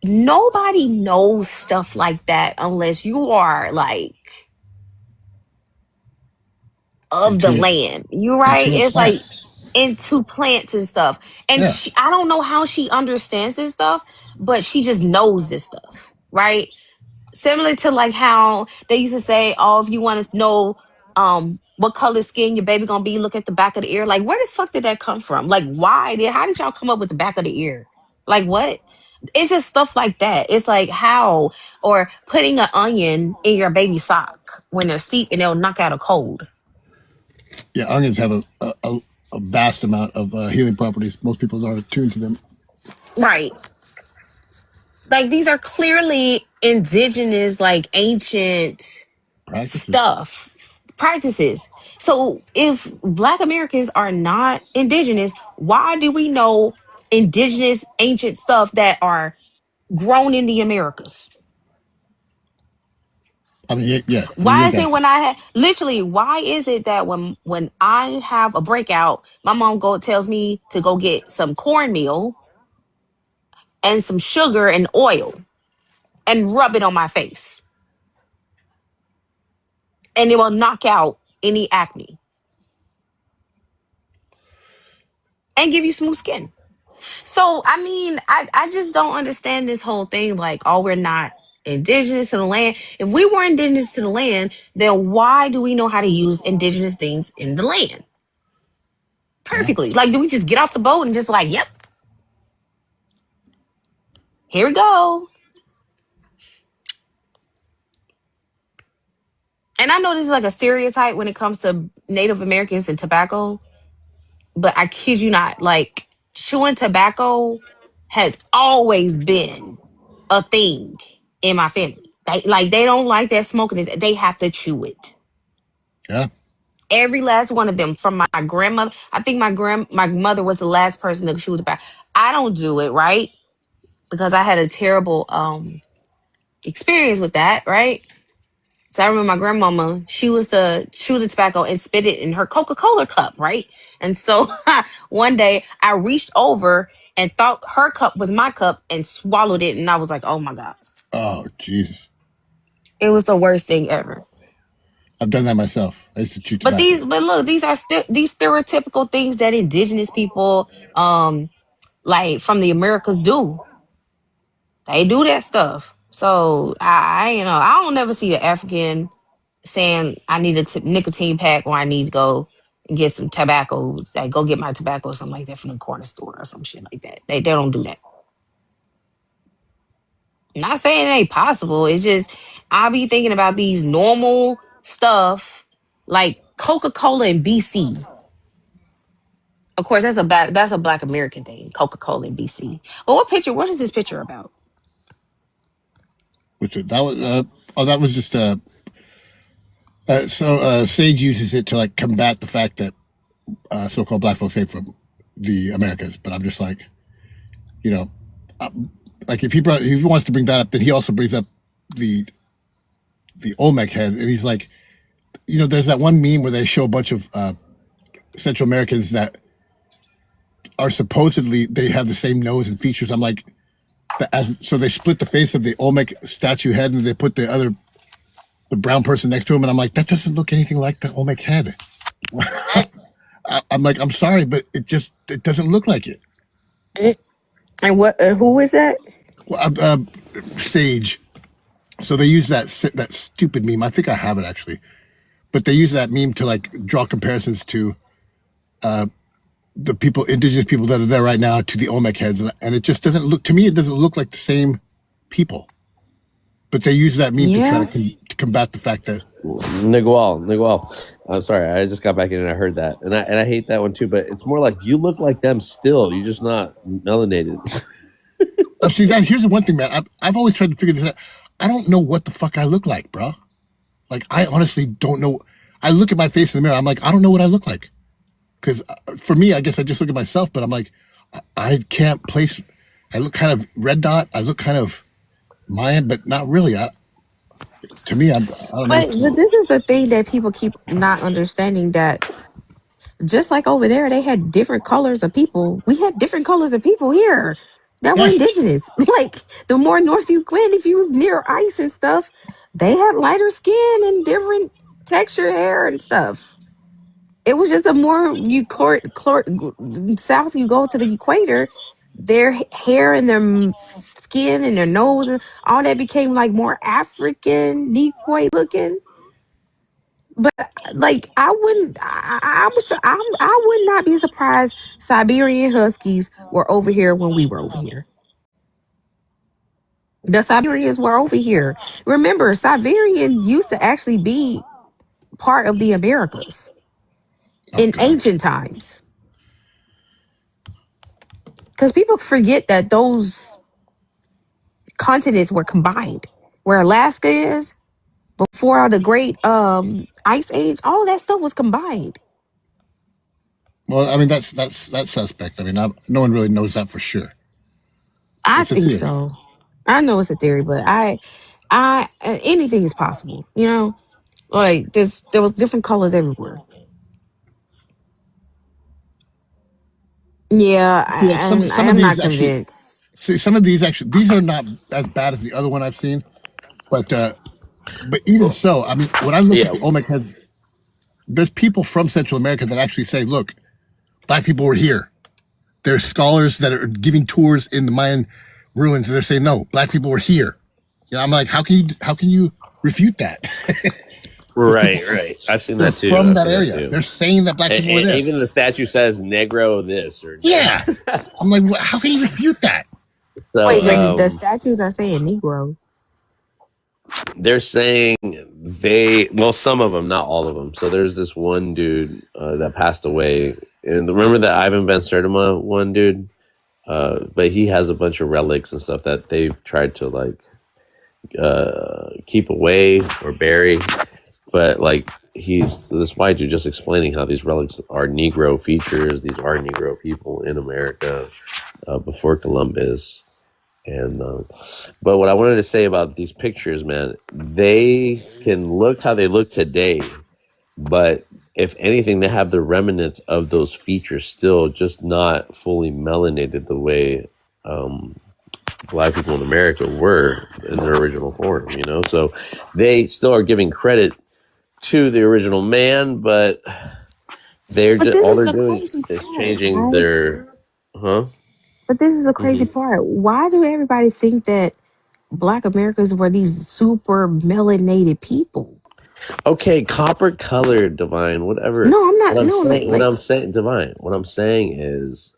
nobody knows stuff like that unless you are like of the Into land. You right? into the It's like plants. into plants and stuff. And Yeah. I don't know how she understands this stuff, but she just knows this stuff, right? Similar to like how they used to say, oh, if you want to know what color skin your baby gonna be, look at the back of the ear. Like, where the fuck did that come from? Like, how did y'all come up with the back of the ear? Like, what? It's just stuff like that. It's like how, or putting an onion in your baby's sock when they're asleep and they'll knock out a cold. Yeah, onions have a vast amount of healing properties. Most people aren't attuned to them. Right. Like these are clearly indigenous, like ancient practices. So if Black Americans are not indigenous, why do we know indigenous ancient stuff that are grown in the Americas? I mean, yeah. Why is it when why is it that when I have a breakout, my mom tells me to go get some cornmeal and some sugar and oil and rub it on my face, and it will knock out any acne and give you smooth skin. So, I mean, I just don't understand this whole thing. Like, oh, we're not indigenous to the land. If we were indigenous to the land, then why do we know how to use indigenous things in the land? Perfectly. Yeah. Like, do we just get off the boat and just like, yep, here we go? And I know this is like a stereotype when it comes to Native Americans and tobacco, but I kid you not, like, chewing tobacco has always been a thing in my family. They don't like that smoking. They have to chew it. Yeah. Every last one of them, from my grandmother. I think my mother was the last person to chew tobacco. I don't do it, right? Because I had a terrible experience with that, right? So I remember my grandmama, she was to chew the tobacco and spit it in her Coca-Cola cup, right? And so one day I reached over and thought her cup was my cup and swallowed it. And I was like, oh my God. Oh, Jesus. It was the worst thing ever. I've done that myself. I used to chew tobacco. But look, these are still these stereotypical things that indigenous people, like from the Americas do. They do that stuff. So I don't never see the African saying I need a nicotine pack or I need to go and get some tobacco, like go get my tobacco or something like that from the corner store or some shit like that. They don't do that. Not saying it ain't possible. It's just I be thinking about these normal stuff like Coca-Cola in BC. Of course, that's a Black American thing, Coca-Cola in BC. But what is this picture about? That was just Sage uses it to like combat the fact that so-called Black folks hate from the Americas. But I'm just like, you know, like if he wants to bring that up, then he also brings up the Olmec head, and he's like, you know, there's that one meme where they show a bunch of Central Americans that are supposedly they have the same nose and features. I'm like, so they split the face of the Olmec statue head and they put the brown person next to him, and I'm like, that doesn't look anything like the Olmec head. I'm like, I'm sorry, but it doesn't look like it. And what? Who is that? Well, Sage. So they use that stupid meme. I think I have it actually, but they use that meme to like draw comparisons to the indigenous people that are there right now to the Olmec heads, and it just doesn't look to me. It doesn't look like the same people. But they use that meme to try to combat the fact that Niguel. I'm sorry, I just got back in and I heard that, and I hate that one too. But it's more like you look like them still. You're just not melanated. See that? Here's the one thing, man. I've always tried to figure this out. I don't know what the fuck I look like, bro. Like I honestly don't know. I look at my face in the mirror. I'm like, I don't know what I look like. Because for me, I guess I just look at myself, but I'm like, I can't place. I look kind of red dot. I look kind of Mayan, but not really. To me, I don't know. But this is the thing that people keep not understanding, that just like over there, they had different colors of people. We had different colors of people here that were indigenous. Like the more north you went, if you was near ice and stuff, they had lighter skin and different texture hair and stuff. It was just the more you south you go to the equator, their hair and their skin and their nose and all that became like more African, Negroid looking. But like I wouldn't, I would not be surprised Siberian Huskies were over here when we were over here. The Siberians were over here. Remember, Siberian used to actually be part of the Americas in ancient times. Because people forget that those continents were combined. Where Alaska is, before the great ice age, all of that stuff was combined. Well, I mean that's suspect. I mean, no one really knows that for sure. I think so. I know it's a theory, but I anything is possible. You know, like there was different colors everywhere. Yeah, I'm not convinced. See, some of these are not as bad as the other one I've seen, but even so, I mean, when I look at the Olmec heads, there's people from Central America that actually say, "Look, black people were here." There's scholars that are giving tours in the Mayan ruins, and they're saying, "No, black people were here." You know, I'm like, how can you refute that? Right. I've seen that too. From that area, they're saying that black people were there. Even the statue says "Negro" this or yeah. I'm like, how can you refute that? So, wait, the statues are saying Negro. They're saying some of them, not all of them. So there's this one dude that passed away, and remember the Ivan Van Sertima one dude, but he has a bunch of relics and stuff that they've tried to like keep away or bury, but like he's this white dude just explaining how these relics are Negro features. These are Negro people in America before Columbus. And but what I wanted to say about these pictures, man, they can look how they look today, but if anything, they have the remnants of those features still, just not fully melanated the way black people in America were in their original form, you know. So they still are giving credit to the original man, but they're doing is changing their But this is the crazy part. Why do everybody think that Black Americans were these super melanated people? Okay, copper colored, Divine, whatever. No, I'm not. What I'm saying, Divine, what I'm saying is,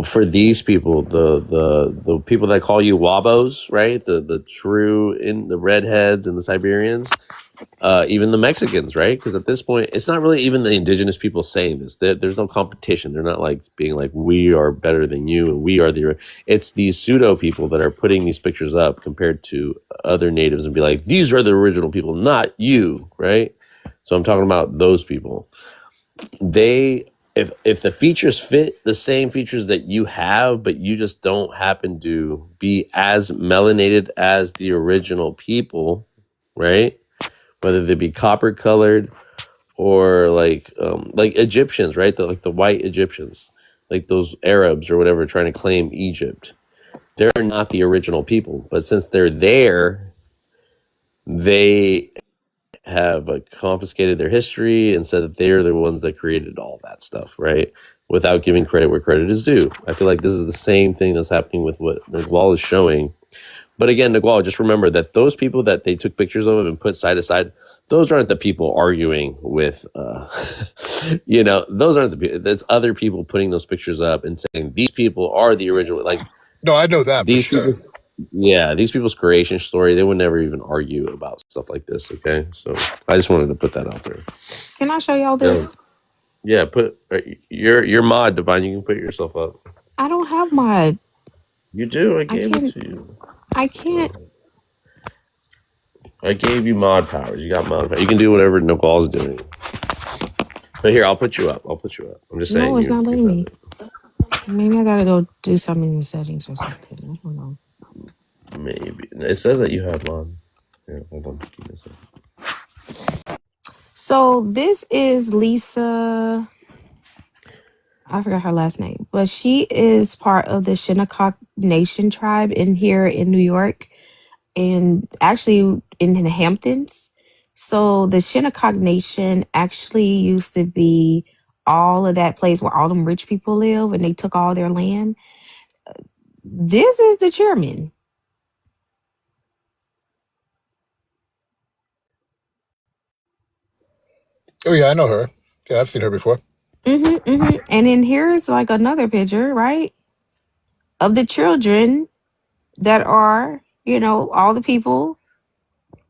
for these people, the people that call you Wabos, right? The true in the redheads and the Siberians, even the Mexicans, right? Because at this point, it's not really even the indigenous people saying this. There's no competition. They're not like being like, we are better than you and we are it's these pseudo people that are putting these pictures up compared to other natives and be like, these are the original people, not you, right? So I'm talking about those people. if the features fit the same features that you have, but you just don't happen to be as melanated as the original people, right? Whether they be copper colored or like Egyptians, right? Like the white Egyptians, like those Arabs or whatever trying to claim Egypt. They're not the original people, but since they're there, they have confiscated their history and said that they're the ones that created all that stuff, right? Without giving credit where credit is due. I feel like this is the same thing that's happening with what Nagual is showing. But again, Nagual, just remember that those people that they took pictures of and put side to side, those aren't the people arguing with, those aren't the people. That's other people putting those pictures up and saying these people are the original. Like, No, I know that for these sure. people, yeah, these people's creation story, they would never even argue about stuff like this. Okay, so I just wanted to put that out there. Can I show y'all Yeah, this? yeah, put your mod, Divine. You can put yourself up. I don't have my. You do. I I gave it can't. to you. I can't. I gave you mod powers. You got mod power. You can do whatever Nicole's doing. But here, I'll put you up. I'm just saying. No, it's not letting me. Maybe I gotta go do something in the settings or something. I don't know. Maybe it says that you have mod. Yeah, hold on. Give me a second. So this is Lisa. I forgot her last name, but she is part of the Shinnecock Nation tribe here in New York, and actually in the Hamptons. So the Shinnecock Nation actually used to be all of that place where all them rich people live, and they took all their land. This is the chairman. Oh yeah, I know her. Yeah, I've seen her before. And then here's like another picture, right, of the children that are, all the people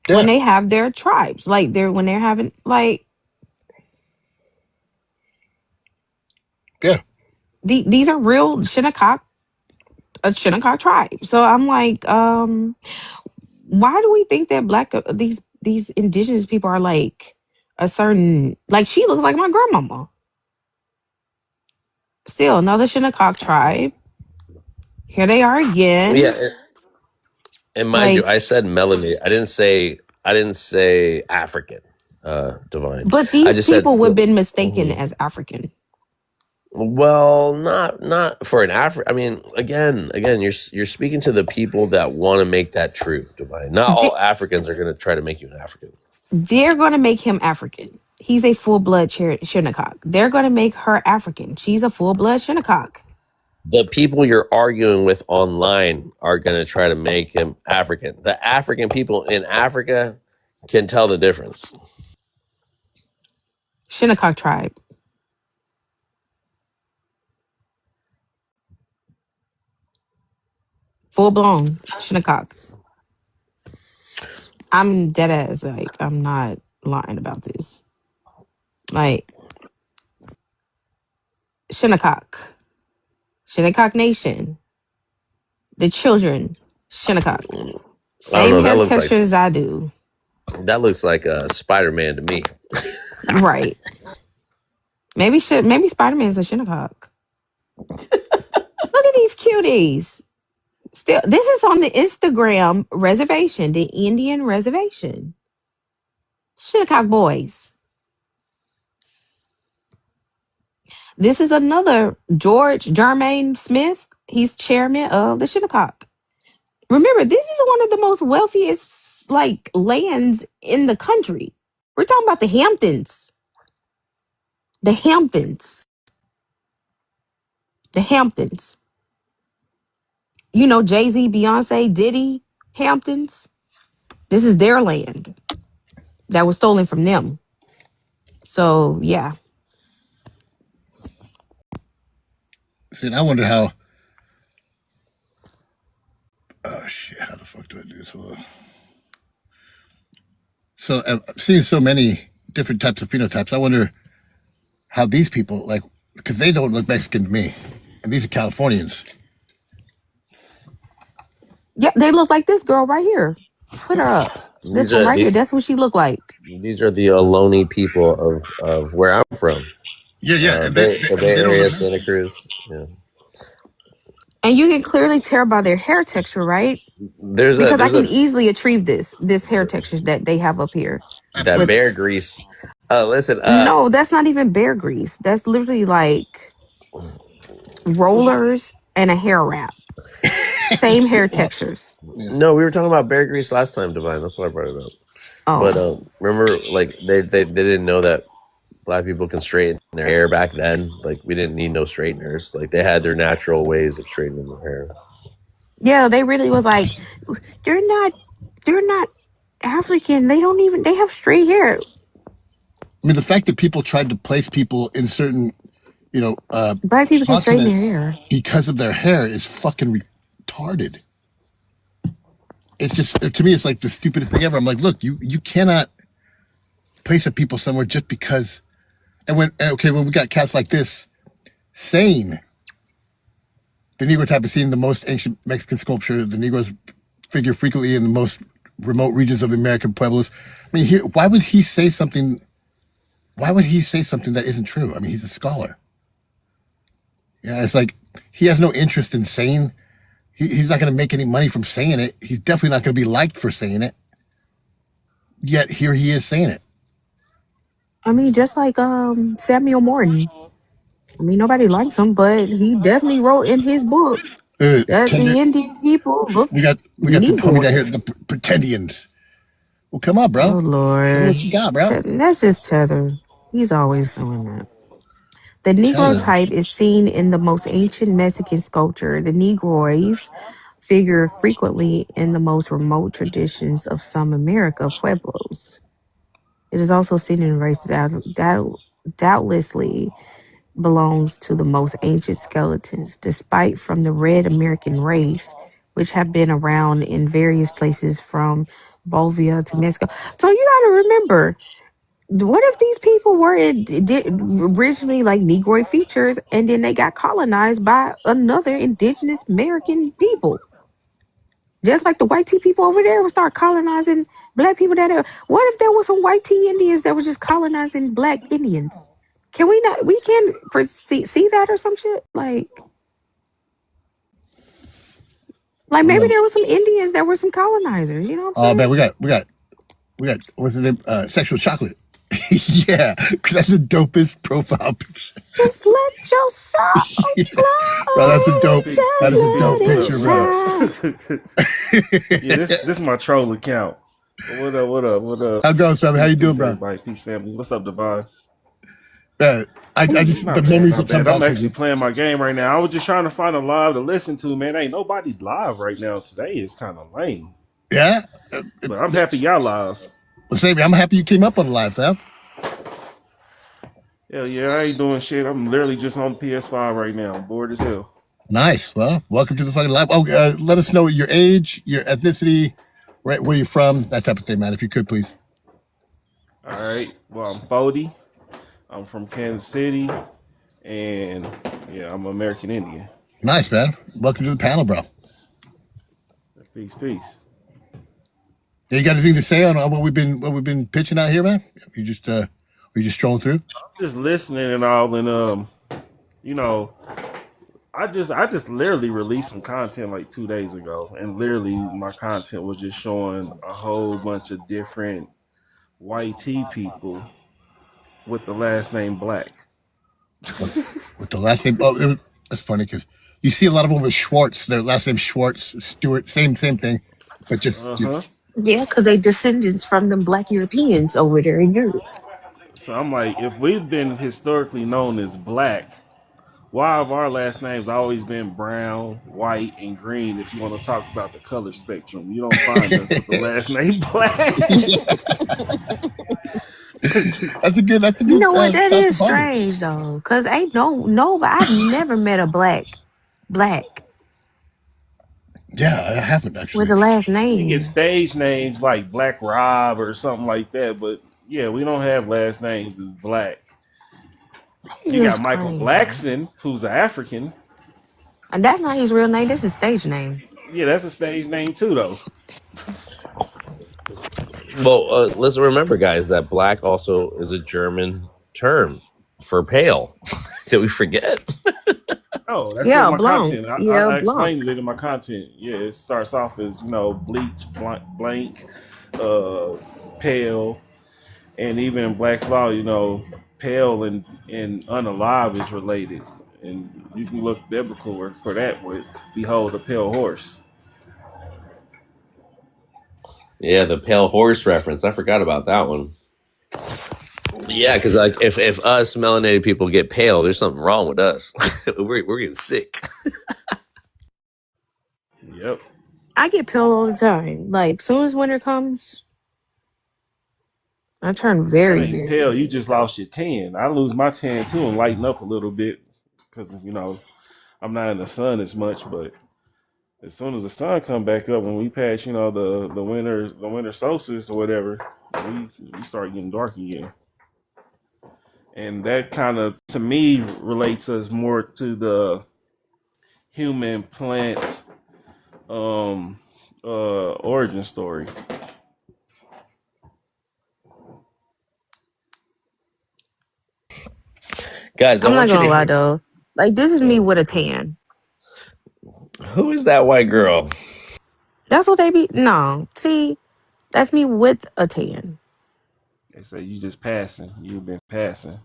when they have their tribes, like when they're having like, yeah, these are real Shinnecock tribe. So I'm like, why do we think that black these indigenous people are like a certain, like she looks like my grandmama? Still another Shinnecock tribe. Here they are again. Yeah, and mind you, I said melanated. I didn't say African, Divine. But these people would have been mistaken as African. Well, not for an I mean, again, you're speaking to the people that want to make that true, Divine. Not all Africans are going to try to make you an African. They're going to make him African. He's a full-blood Shinnecock. They're going to make her African. She's a full-blood Shinnecock. The people you're arguing with online are going to try to make him African. The African people in Africa can tell the difference. Shinnecock tribe. Full-blown Shinnecock. I'm dead ass. Like, I'm not lying about this. Like, Shinnecock Nation. The children, Shinnecock. Same hair texture as I do. That looks like a Spider-Man to me. Right. Maybe Spider-Man is a Shinnecock. Look at these cuties. Still, this is on the Instagram reservation, the Indian reservation. Shinnecock boys. This is another George Jermaine Smith. He's chairman of the Shinnecock. Remember, this is one of the most wealthiest lands in the country. We're talking about the Hamptons. The Hamptons. Jay-Z, Beyonce, Diddy, Hamptons. This is their land that was stolen from them. So, yeah. See, and I wonder how. Oh shit! How the fuck do I do this? Hold on. So I'm seeing so many different types of phenotypes. I wonder how these people because they don't look Mexican to me, and these are Californians. Yeah, they look like this girl right here. Put her up. This one right here. That's what she looked like. These are the Ohlone people of where I'm from. Yeah, and The Bay they don't Area, listen. Santa Cruz. Yeah, And you can clearly tell by their hair texture, right? there's a Because I there's can a easily achieve this hair textures that they have up here. that With Absolutely. Bear Grease. Listen, no, that's not even bear grease. That's literally like rollers and a hair wrap. Same hair Well, textures. yeah. no, we were talking about Bear Grease last time, Divine. That's why I brought it up. But Oh. remember, like they didn't know that black people can straighten their hair back then. Like we didn't need no straighteners. Like they had their natural ways of straightening their hair. Yeah, they really was like, they're not African. They have straight hair. I mean, the fact that people tried to place people in certain, Black people can straighten their continents hair. because of their hair is fucking retarded. It's just, to me, it's like the stupidest thing ever. I'm like, look, you cannot place a people somewhere just because. And when we got cats like this saying the Negro type is seen in the most ancient Mexican sculpture, the Negroes figure frequently in the most remote regions of the American pueblos. I mean, why would he say something? Why would he say something that isn't true? I mean, he's a scholar. Yeah, it's like he has no interest in saying. He's not going to make any money from saying it. He's definitely not going to be liked for saying it. Yet here he is saying it. I mean, just like Samuel Morton. I mean, nobody likes him, but he definitely wrote in his book that Tender, the Indian people look we got the homie down here, Negroid. the Pretendians. Well, come on, bro. Oh Show me Lord, what you got, bro. That's just Tether. He's always doing that. The Negro Tether. type is seen in the most ancient Mexican sculpture. The Negroids figure frequently in the most remote traditions of some America pueblos. It is also seen in a race that doubtlessly belongs to the most ancient skeletons, despite from the Red American race, which have been around in various places from Bolivia to Mexico. So you got to remember, what if these people were originally like Negroid features and then they got colonized by another indigenous American people? Just like the white tea people over there would start colonizing black people that are. What if there was some white tea Indians that were just colonizing black Indians? Can we not? We can see that or some shit like maybe there was some Indians that were some colonizers. You know what I'm Oh saying? man, we got what's his name? Sexual chocolate. Yeah, because that's the dopest profile picture. Just let your soul flow. Bro, that's a dope. Just That is a let dope it picture, bro. shine. Yeah, this is my troll account. What up? How goes, family? How you doing, Peace, bro? everybody. Peace, family. What's up, Divine? Man, I just Not the bad, memories not will come bad. I'm back to actually you. playing my game right now. I was just trying to find a live to listen to, man. Ain't nobody live right now. Today is kind of lame. Yeah, But I'm happy y'all live. well, Sammy, I'm happy you came up on the live, fam. Hell yeah, I ain't doing shit. I'm literally just on PS5 right now. I'm bored as hell. Nice. Well, welcome to the fucking live. Oh, let us know your age, your ethnicity, right, where you're from, that type of thing, man. If you could, please. All right. Well, I'm 40. I'm from Kansas City. And yeah, I'm American Indian. Nice, man. Welcome to the panel, bro. Peace. Yeah, you got anything to say on what we've been pitching out here, man? You just strolling through. Just listening and all, and you know, I just literally released some content like 2 days ago, and literally my content was just showing a whole bunch of different white tea people with the last name Black. With the last name, that's funny because you see a lot of them with Schwartz. Their last name Schwartz, Stewart, same thing, but just Yeah, because they descendants from them black Europeans over there in Europe. So I'm like, if we've been historically known as Black, why have our last names always been brown, white, and green? If you want to talk about the color spectrum, you don't find us with the last name Black. That's a good. You know what? That is thought to ponder. strange though, because ain't no, I've never met a black Yeah, I haven't with actually. a last You name. get stage names like Black Rob or something like that, but yeah, we don't have last names as Black. You It's got Michael crazy. Blackson, who's an African. And that's not his real name. That's his stage name. Yeah, that's a stage name too, though. Well, let's remember, guys, that black also is a German term. for pale. So we forget. Oh, that's in Yeah, my Blanc. content. Yeah, I Blanc. explained it in my content. Yeah, it starts off as bleach, blank, pale, and even in Black's Law, pale and unalive is related, and you can look biblical for that with "Behold the pale horse." Yeah, the pale horse reference. I forgot about that one. Yeah, because like if us melanated people get pale, there's something wrong with us. we're getting sick. Yep. I get pale all the time. Like, soon as winter comes, I turn That very, ain't very pale. You red. just lost your tan. I lose my tan too and lighten up a little bit because I'm not in the sun as much. But as soon as the sun come back up, when we pass, the winter solstice or whatever, we start getting dark again. And that kind of, to me, relates us more to the human plant origin story. Guys, I I'm not want you to gonna lie hear. though. Like, this is me So, with a tan. who is that white girl? That's what they be. No, see, that's me with a tan. They say you just passing. You've been passing.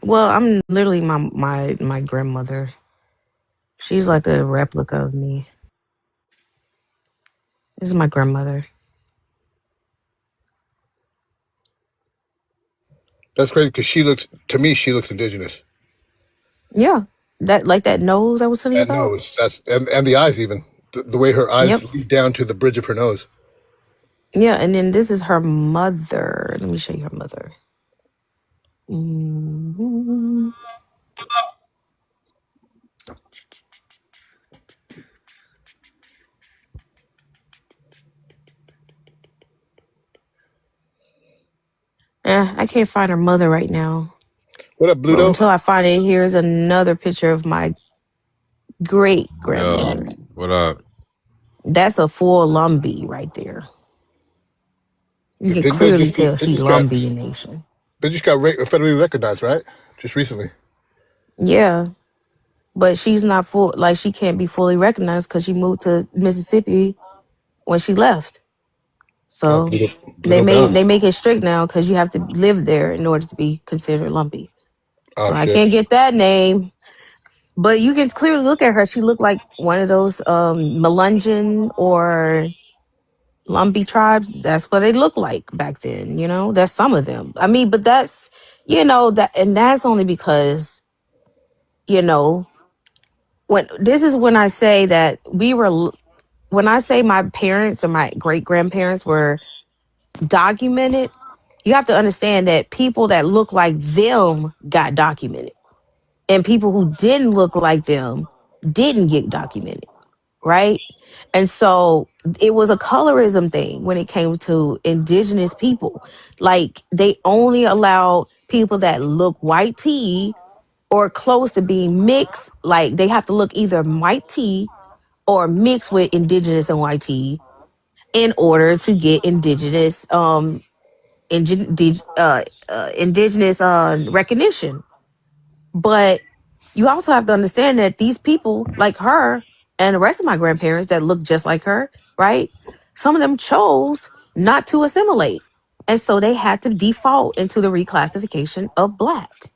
Well, I'm literally my grandmother. She's like a replica of me. This is my grandmother. That's crazy because she looks indigenous. Yeah, that nose I was telling you That about. nose, and the eyes even the way her eyes Yep. lead down to the bridge of her nose. Yeah, and then this is her mother. Let me show you her mother. hmm I can't find her mother right now. What up, But Bluto? until I find it, here's another picture of my great Yo, grandmother. what up? That's a full Lumbee right there. You can Didn't they clearly just tell they she just got Lumbee Nation. federally recognized, right? Just recently. Yeah, but she's not full. Like, she can't be fully recognized because she moved to Mississippi when she left. Oh, So Bluto Blue. they make it strict now because you have to live there in order to be considered Lumbee. Oh So I shit. can't get that name. But you can clearly look at her. She looked like one of those Melungeon or Lumbee tribes. That's what they look like back then. That's some of them. I mean, but that's and that's only because you know when I say that when I say my parents or my great grandparents were documented, you have to understand that people that look like them got documented, and people who didn't look like them didn't get documented, right? And so it was a colorism thing when it came to indigenous people. Like, they only allowed people that look white tea or close to being mixed. Like, they have to look either white tea or mixed with indigenous and white tea in order to get indigenous recognition. But you also have to understand that these people, like her and the rest of my grandparents that look just like her, right? Some of them chose not to assimilate. And so they had to default into the reclassification of Black.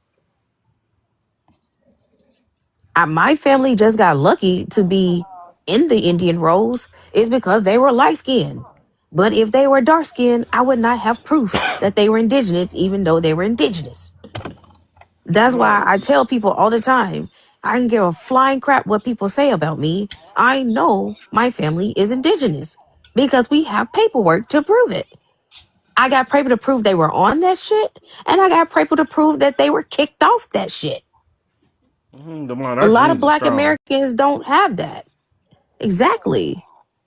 My family just got lucky to be in the Indian rolls is because they were light skinned. But if they were dark skinned, I would not have proof that they were indigenous, even though they were indigenous. That's You why know, I tell people all the time, I can give a flying crap what people say about me. I know my family is indigenous because we have paperwork to prove it. I got paper to prove they were on that shit, and I got paper to prove that they were kicked off that shit. Demond, A our lot of genes are Black strong. Americans don't have that. Exactly.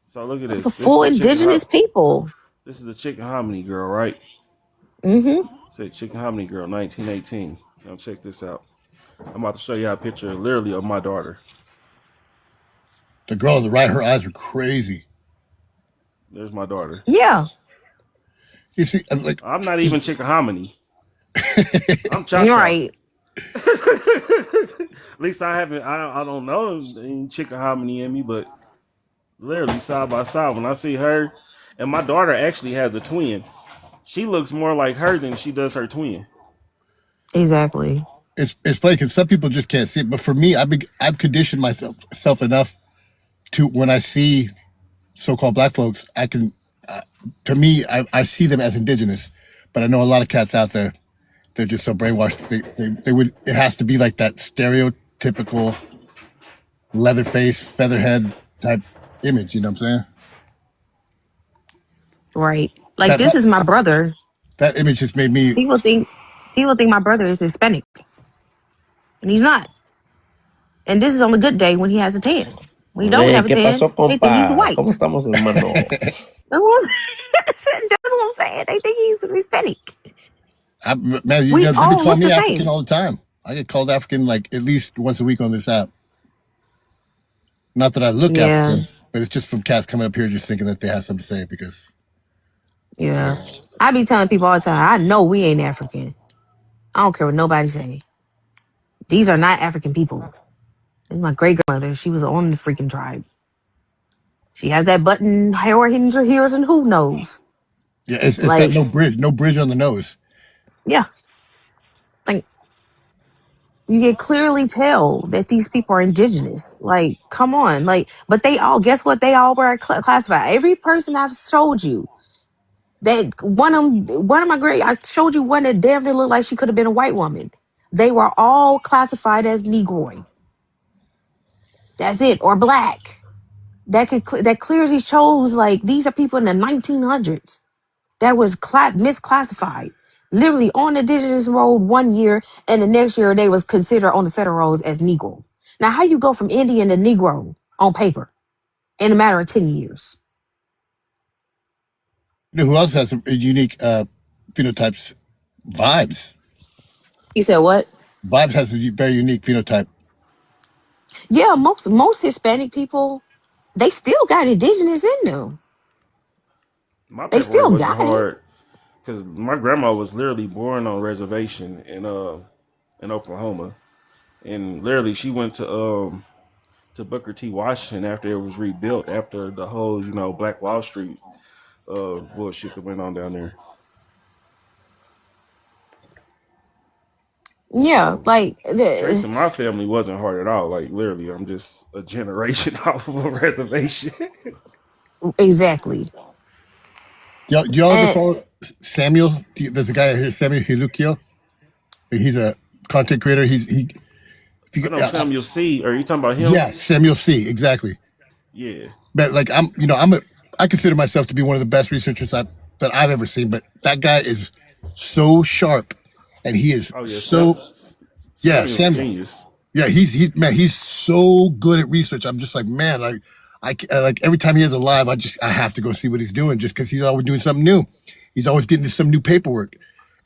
So look at Those are this. This is full the indigenous people. This is the chicken hominy girl, right? Hmm. Say chicken hominy girl, 1918. Now check this out. I'm about to show you a picture, literally, of my daughter. The girl on the right, her eyes are crazy. There's my daughter. Yeah. You see, I'm like, I'm not even chicken hominy. I'm Cha Cha. Right. At least I haven't. I don't know any chicken hominy in me, but literally side by side. When I see her, and my daughter actually has a twin. She looks more like her than she does her twin. Exactly. It's funny because some people just can't see it, but for me, I've conditioned myself enough to when I see so-called black folks, I can. To me, I see them as indigenous, but I know a lot of cats out there. They're just so brainwashed. They would. It has to be like that stereotypical leather face, featherhead type image. You know what I'm saying? Right. Like That this is my brother. that image just made me. People think my brother is Hispanic, and he's not. And this is on a good day when he has a tan. When he don't have a ¿Qué tan, pasó, they think he's compa? ¿Cómo white. estamos, hermano? That's what I'm saying. They think he's Hispanic. Man, We they be all calling look me the African same. all the time. I get called African like at least once a week on this app. Not that I look Yeah, African, but it's just from cats coming up here just thinking that they have something to say because yeah. I be telling people all the time, I know we ain't African. I don't care what nobody say. These are not African people. This is my great grandmother. She was on the freaking tribe. She has that button hair hidden her ears and who knows. yeah, it's got Like, no bridge on the nose. yeah. Like you can clearly tell that these people are indigenous. Like, come on. Like, but they all guess what? They all were classified. Every person I've showed you that one of my great I showed you one that damn near looked like she could have been a white woman. They were all classified as Negroid. That's it, or black. That clearly shows like these are people in the 1900s that was misclassified. Literally on the indigenous road one year, and the next year they was considered on the federal roads as Negro. Now, how you go from Indian to Negro on paper in a matter of 10 years? You know who else has some unique phenotypes? Vibes. You said what? Vibes has a very unique phenotype. Yeah, most Hispanic people, they still got indigenous in them. My They paperwork still wasn't got it. hard because my grandma was literally born on reservation in Oklahoma, and literally she went to Booker T. Washington after it was rebuilt after the whole Black Wall Street bullshit that went on down there. Yeah, So like tracing my family wasn't hard at all. Like literally, I'm just a generation off of a reservation. exactly. Do y'all ever And follow Samuel? There's a guy here, Samuel Hilukio. He's a content creator. If you, I know Samuel C. Are you talking about him? yeah, Samuel C. Exactly. Yeah. But like I consider myself to be one of the best researchers that I've ever seen. But that guy is so sharp, and he is Oh yeah. so yeah, Samuel's a Samuel. genius. Yeah, he's so good at research. I'm just like, man, like every time he has a live, I have to go see what he's doing just because he's always doing something new. He's always getting to some new paperwork,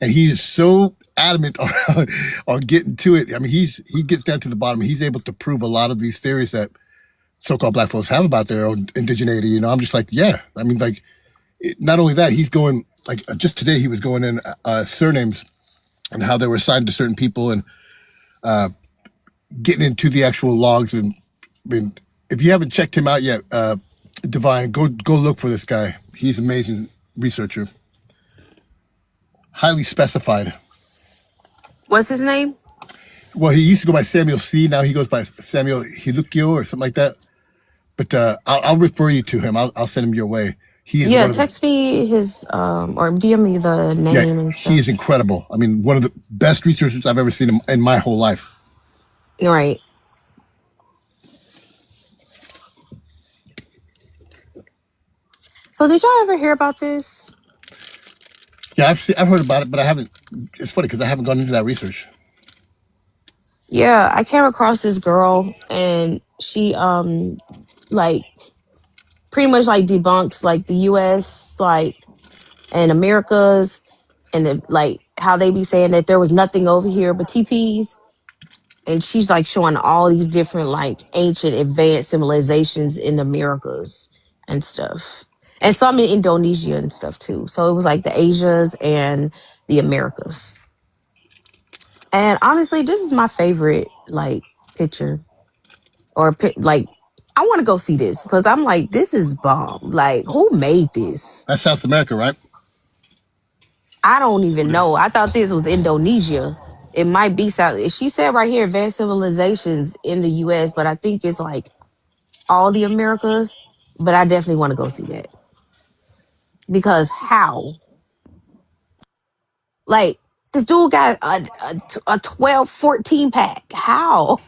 and he is so adamant on getting to it. I mean, he gets down to the bottom. He's able to prove a lot of these theories that so-called black folks have about their own indigeneity. I'm just like, yeah. I mean, like, not only that, he's going like just today he was going in surnames and how they were assigned to certain people and getting into the actual logs. And I mean, if you haven't checked him out yet, Divine, go look for this guy. He's an amazing researcher, highly specified. what's his name? Well, he used to go by Samuel C. Now he goes by Samuel Hilukio or something like that. But I'll refer you to him. I'll send him your way. He is Yeah, one of the text me his or DM me the yeah. name and He stuff. is incredible. I mean, one of the best researchers I've ever seen in my whole life. You're right. So did y'all ever hear about this? Yeah, I've heard about it, but I haven't. It's funny because I haven't gone into that research. Yeah, I came across this girl and she like pretty much like debunks like the US like and Americas and the like how they be saying that there was nothing over here but TPs. And she's like showing all these different like ancient advanced civilizations in the Americas and stuff. And some in Indonesia and stuff too. So it was like the Asias and the Americas. And honestly, this is my favorite like picture like I want to go see this because I'm like, this is bomb. Like, who made this? That's South America, right? I don't even know. This I thought this was Indonesia. It might be South. She said right here, advanced civilizations in the U.S., but I think it's like all the Americas. But I definitely want to go see that because how? Like, this dude got a 12, 14 pack. How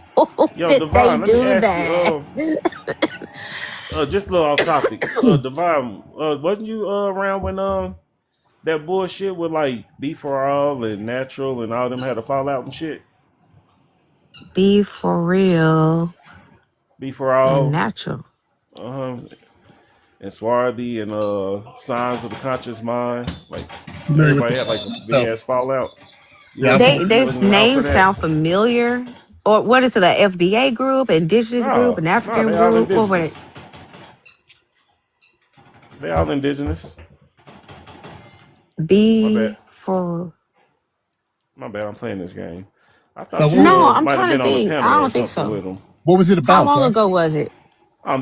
yo, did they Devon, let me do ask you, that? just a little off topic. Devon, wasn't you around when that bullshit with like B4All and Natural and all them had to fall out and shit? Be for real and B4All, natural. uh and Swarthy and Signs of the Conscious Mind. Like Familiar with everybody the had like a big stuff. ass fallout. You Yeah, I'm wasn't They familiar. you their wasn't around for names that? sound familiar. Or what is it? A FBA group, Indigenous group, No, an no, African they all group? What were they? indigenous. They all indigenous. My B bad. for My bad. I'm playing this game. I But thought what, no. you I'm might have trying been to on the think. I panel or don't think something so. with them. what was it How about, long man? ago was it?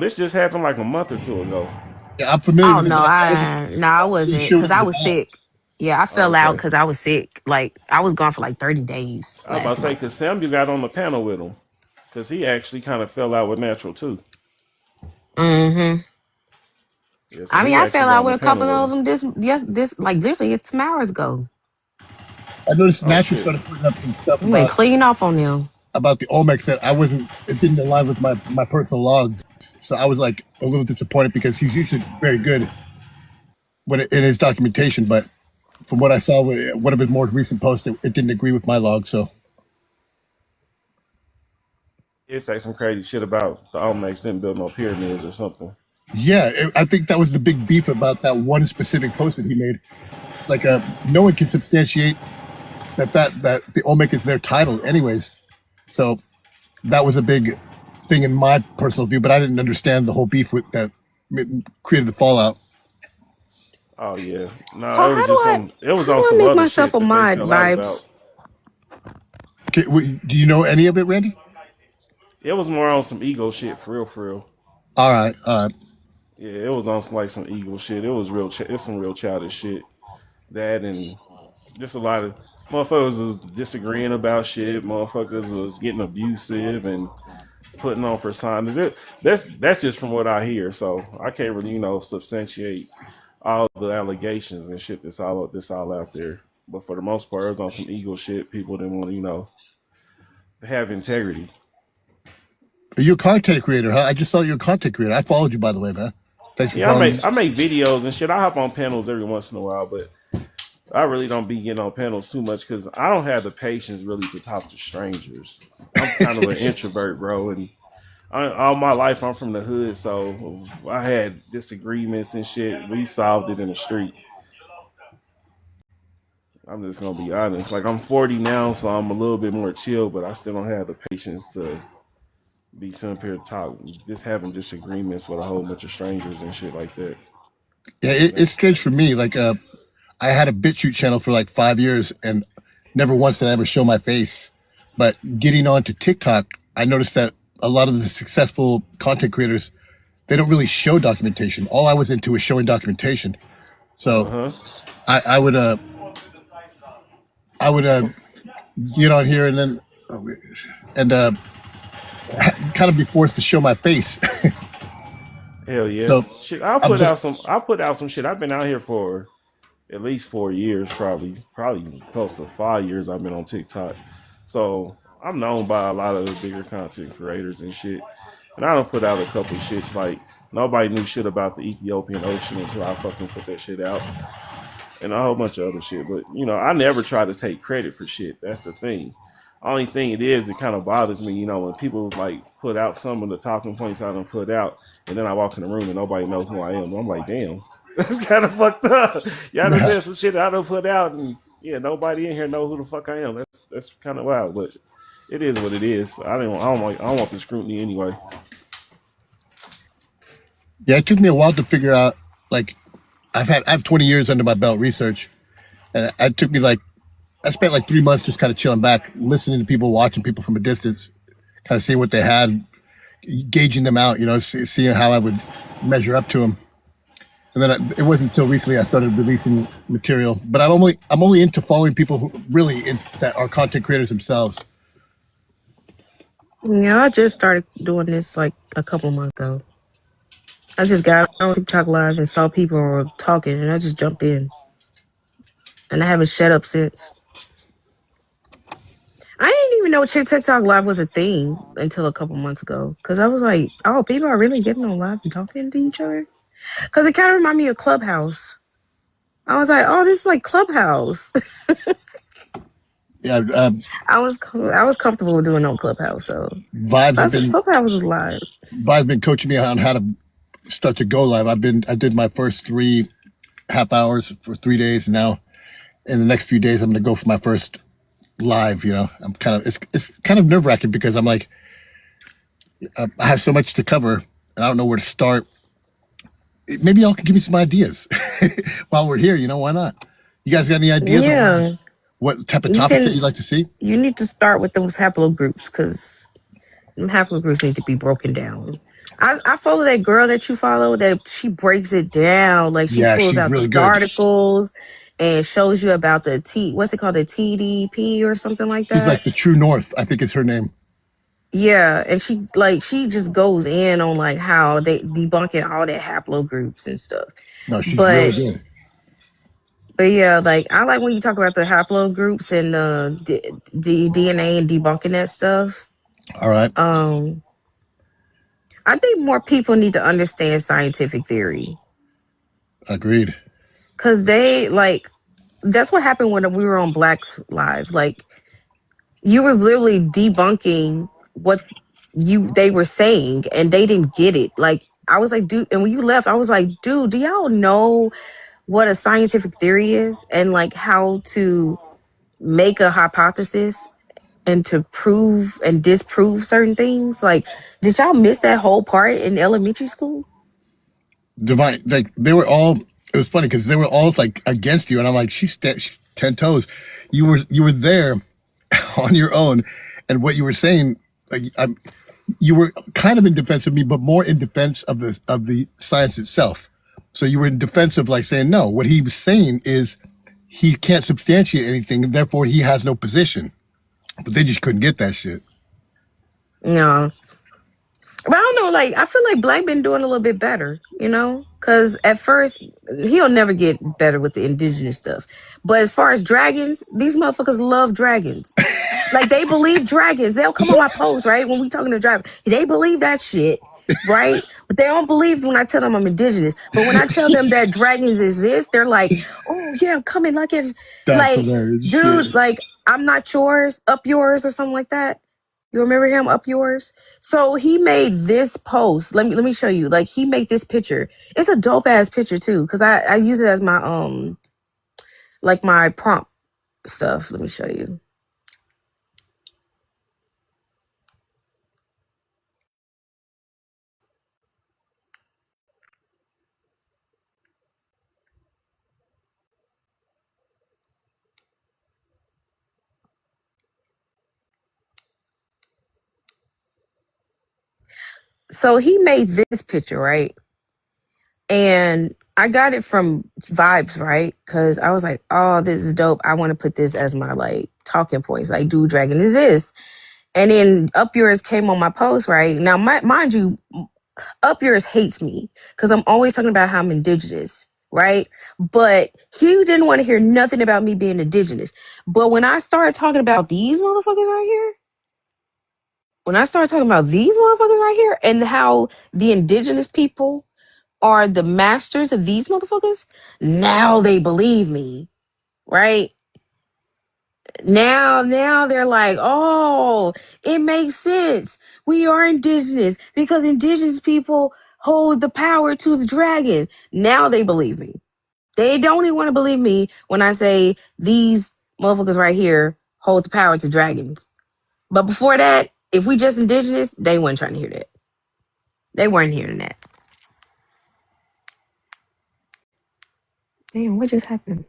This just happened like a month or two ago. Yeah, I'm familiar Oh with it, no, but I wasn't I really wasn't sure what because it was I was about. sick. Yeah, I Oh, fell out okay. because I was sick. Like I was gone for like 30 days I was about last to say month. because Samuel got on the panel with him because he actually kind of fell out with Natural too. Hmm. Yeah, so I mean, he I actually fell got out on the with a panel couple with of him. them this like literally it's some hours ago. I noticed Oh Natural shit. started putting up some stuff We went clean off on them. about the Olmecs that it didn't align with my personal logs. So I was like a little disappointed because he's usually very good in his documentation, but from what I saw with one of his more recent posts, it didn't agree with my log. So It say some crazy shit about the Olmecs didn't build no pyramids or something. yeah, I think that was the big beef about that one specific post that he made. Like, no one can substantiate that the Olmec is their title, anyways. So that was a big thing in my personal view, but I didn't understand the whole beef with that created the fallout. Oh yeah. So No, it was just some. It was how do on I some make other myself shit a that they mod fell out vibes? about. Do you know any of it, Randy? It was more on some ego shit, for real, for real. All right, all right. Yeah, it was on some, like some ego shit. It was real. It's some real childish shit. That and just a lot of motherfuckers was disagreeing about shit. Motherfuckers was getting abusive and putting on personas. That's just from what I hear. So I can't really substantiate all the allegations and shit that's all out there. But for the most part, it was on some ego shit. People didn't want to have integrity. Are you a content creator, huh? I just saw you're a content creator. I followed you, by the way, man. Thanks for Yeah, I following make me. I make videos and shit. I hop on panels every once in a while, but I really don't be getting on panels too much because I don't have the patience really to talk to strangers. I'm kind of an introvert, bro, and all my life I'm from the hood, so I had disagreements and shit. We solved it in the street. I'm just gonna be honest. Like I'm 40 now, so I'm a little bit more chill, but I still don't have the patience to be sitting up here talk, just having disagreements with a whole bunch of strangers and shit like that. Yeah, it's strange for me. Like, I had a BitChute channel for like 5 years, and never once did I ever show my face. But getting onto TikTok, I noticed that a lot of the successful content creators, they don't really show documentation. All I was into was showing documentation. Uh So huh. I would get on here and then and kind of be forced to show my face. Hell yeah. So Shit, I'll I'm put just out some. I'll put out some shit. I've been out here for at least 4 years, probably close to 5 years. I've been on TikTok, so I'm known by a lot of the bigger content creators and shit. And I don't put out a couple shits like nobody knew shit about the Ethiopian Ocean until I fucking put that shit out, and a whole bunch of other shit. But I never try to take credit for shit. That's the thing. Only thing it kind of bothers me, when people like put out some of the talking points I done put out, and then I walk in the room and nobody knows who I am. I'm like, damn, that's kind of fucked up. Y'all done said some shit I done put out, and yeah, nobody in here know who the fuck I am. That's kind of wild, but it is what it is. I don't want the scrutiny anyway. yeah, it took me a while to figure out. Like, I have 20 years under my belt research, and it took me like I spent like 3 months just kind of chilling back, listening to people, watching people from a distance, kind of seeing what they had, gauging them out, seeing how I would measure up to them. And then it wasn't until recently I started releasing material. But I'm only into following people who really that are content creators themselves. Yeah, I just started doing this like a couple months ago. I just got on TikTok Live and saw people were talking, and I just jumped in, and I haven't shut up since. I didn't even know TikTok Live was a thing until a couple months ago, because I was like, "Oh, people are really getting on live and talking to each other." Because it kind of reminded me of Clubhouse. I was like, "Oh, this is like Clubhouse." Yeah, I was comfortable doing on Clubhouse, so Vibes have been Clubhouse was live. Vibes been coaching me on how to start to go live. I did my first 3.5 hours for 3 days, and now in the next few days I'm going to go for my first live. I'm it's kind of nerve wracking because I'm like, I have so much to cover and I don't know where to start. Maybe y'all can give me some ideas while we're here. Why not? You guys got any ideas on Yeah, what type of you topics that can. you'd like to see? You need to start with those haplogroups, because them haplogroups need to be broken down. I follow that girl that you follow, that she breaks it down. Like, she Yeah, pulls she's out really the good. articles and shows you about the what's it called, the TDP or something like She's like that. the True North, I think is her name. Yeah, and she just goes in on like how they debunking all that haplogroups and stuff. No, she's really But good. yeah, like, I like when you talk about the haplogroups and DNA and debunking that stuff. All right. I think more people need to understand scientific theory, Agreed. because that's what happened when we were on Black's Live. Like, you was literally debunking what they were saying, and they didn't get it. Like, I was like, dude, and when you left, I was like, dude, do y'all know what a scientific theory is, and like how to make a hypothesis and to prove and disprove certain things? Like, did y'all miss that whole part in elementary school? Divine, like they were all. It was funny because they were all like against you, and I'm like, she's 10 toes. You were there on your own, and what you were saying, like you were kind of in defense of me, but more in defense of the science itself. So you were in defense of like saying no. What he was saying is he can't substantiate anything, and therefore he has no position. But they just couldn't get that shit. No. But I don't know, like, I feel like Black been doing a little bit better, because at first he'll never get better with the indigenous stuff. But as far as dragons, these motherfuckers love dragons. Like, they believe dragons. They'll come on my post, right? When we talking to dragons, they believe that shit, right? But they don't believe when I tell them I'm indigenous. But when I tell them that dragons exist, they're like, "Oh yeah, I'm coming." Like, it's That's like, hilarious. dude, Shit. like, I'm not yours, up yours, or something like that. You remember him, up yours? So he made this post. Let me show you. Like, he made this picture. It's a dope ass picture too, because I use it as my like my prompt stuff. Let me show you. So he made this picture, right? And I got it from Vibes, right? Because I was like, "Oh, this is dope. I want to put this as my like talking points. Like, dude, dragon is this." And then Up Yours came on my post, right? Now, mind you, Up Yours hates me because I'm always talking about how I'm indigenous, right? But he didn't want to hear nothing about me being indigenous. But when I started talking about these motherfuckers right here, and how the indigenous people are the masters of these motherfuckers, now they believe me, right? Now they're like, "Oh, it makes sense. We are indigenous because indigenous people hold the power to the dragon." Now they believe me. They don't even want to believe me when I say these motherfuckers right here hold the power to dragons. But before that, if we just indigenous, they weren't trying to hear that. They weren't hearing that. Damn, what just happened?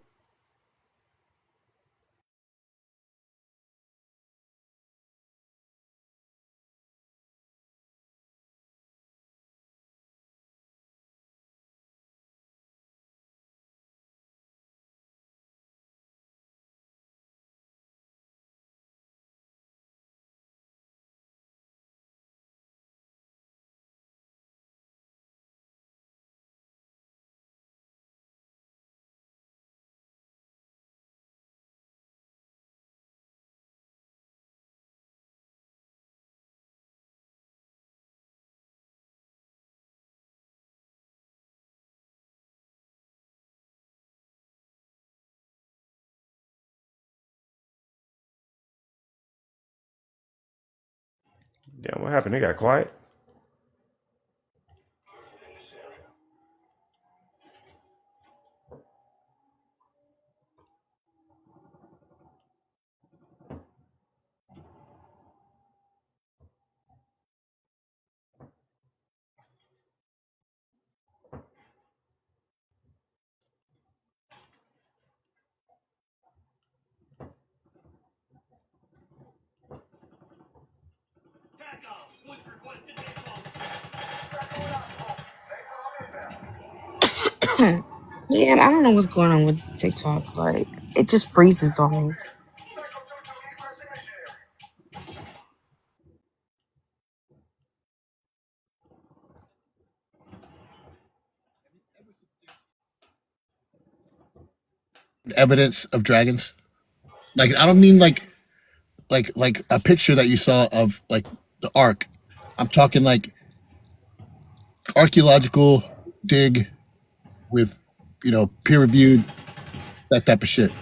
Damn, what happened? They got quiet. Yeah, I don't know what's going on with TikTok. Like, it just freezes on me. Evidence of dragons. Like I don't mean like a picture that you saw of like the Ark. I'm talking like archaeological dig with peer reviewed, that type of shit.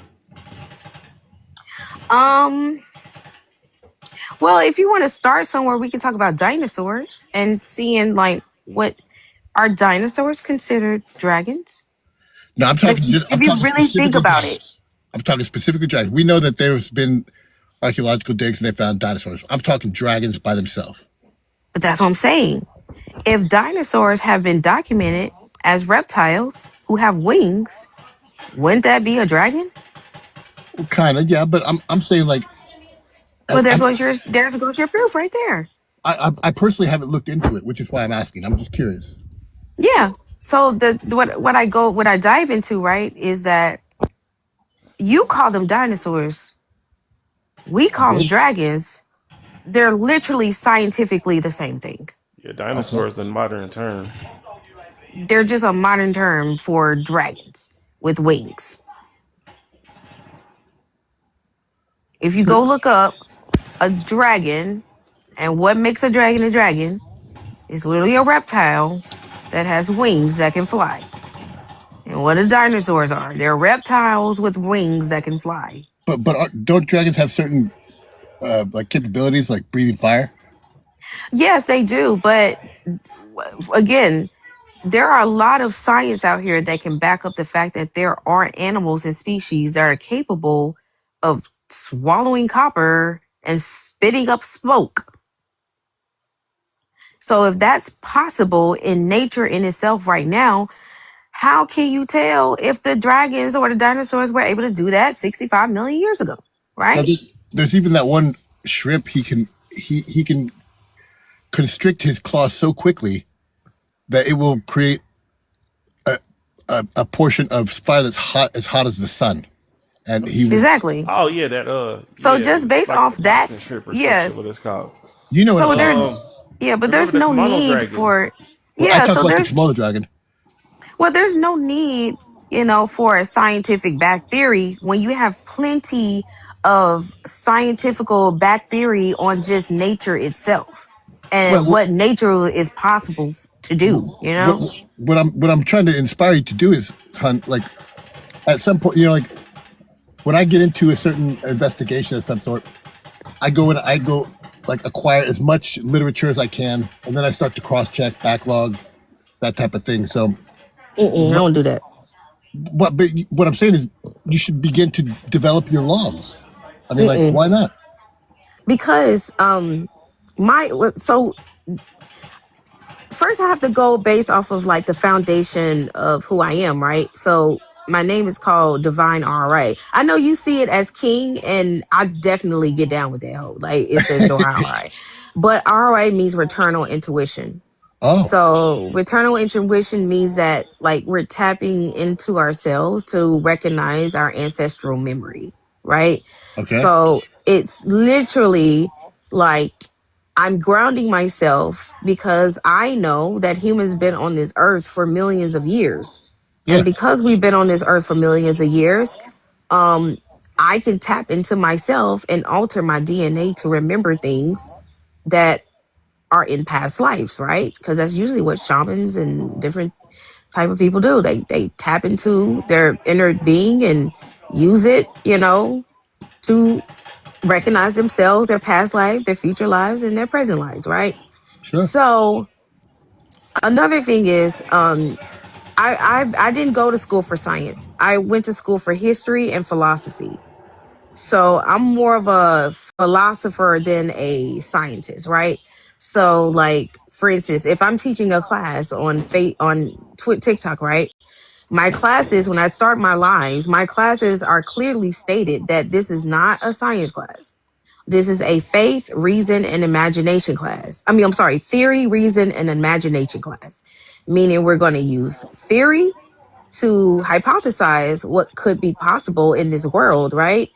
Um, well, if you want to start somewhere, we can talk about dinosaurs and seeing like what are dinosaurs considered dragons? No, I'm Like, talking. if I'm you talking really think specifically about it. dragons. I'm talking specifically dragons. We know that there's been archaeological digs and they found dinosaurs. I'm talking dragons by themselves. But that's what I'm saying. If dinosaurs have been documented as reptiles who have wings, wouldn't that be a dragon? Well, kind of, yeah. But I'm saying like I, Well, I'm, there goes your proof right there. I personally haven't looked into it, which is why I'm asking. I'm just curious. Yeah. So what I dive into, right, is that you call them dinosaurs, we call them Okay. dragons. They're literally scientifically the same thing. Yeah, Okay. dinosaurs in modern term. They're just a modern term for dragons with wings. If you go look up a dragon and what makes a dragon, it's literally a reptile that has wings that can fly. And what the dinosaurs are, they're reptiles with wings that can fly. But don't dragons have certain like capabilities, like breathing fire? Yes, they do. But again, there are a lot of science out here that can back up the fact that there are animals and species that are capable of swallowing copper and spitting up smoke. So if that's possible in nature in itself right now, how can you tell if the dragons or the dinosaurs were able to do that 65 million years ago? Now Right? there's even that one shrimp. He can constrict his claws so quickly that it will create a, a portion of fire that's hot as the sun, and he will. Exactly. Oh yeah, that So yeah, just it's based like the off that, boxing strip or some shit. What yes. it's called? You know what I'm So talking there, about. yeah, but Remember there's the no Komodo need dragon? for, Well, I yeah. talked So about the there's, Komodo dragon. well, there's no need, for a scientific back theory when you have plenty of scientifical back theory on just nature itself Well, and what nature is possible to do. what what I'm trying to inspire you to do is, Hunt, like at some point, like when I get into a certain investigation of some sort, I go like acquire as much literature as I can, and then I start to cross check, backlog, that type of thing. So, Mm-mm, I what, don't do that. what I'm saying is, you should begin to develop your logs. I mean, like, Mm-mm. why not? Because my so first I have to go based off of like the foundation of who I am, right? So my name is called Divine RA. I know you see it as King, and I definitely get down with that whole. Like it says Divine RA. But RA means returnal intuition. Oh, So returnal intuition means that like we're tapping into ourselves to recognize our ancestral memory, right? okay, So it's literally like I'm grounding myself because I know that humans been on this earth for millions of years. yeah. And because we've been on this earth for millions of years, um I can tap into myself and alter my DNA to remember things that are in past lives, right? Because that's usually what shamans and different type of people do. They tap into their inner being and use it, to recognize themselves, their past lives, their future lives, and their present lives, right? Sure. So another thing is, I didn't go to school for science. I went to school for history and philosophy. So I'm more of a philosopher than a scientist, right? So, like for instance, if I'm teaching a class on TikTok, right? My classes, when I start my lives, my classes are clearly stated that this is not a science class. This is a faith, reason, and imagination class. I mean, I'm sorry, theory, reason, and imagination class. Meaning we're going to use theory to hypothesize what could be possible in this world, right?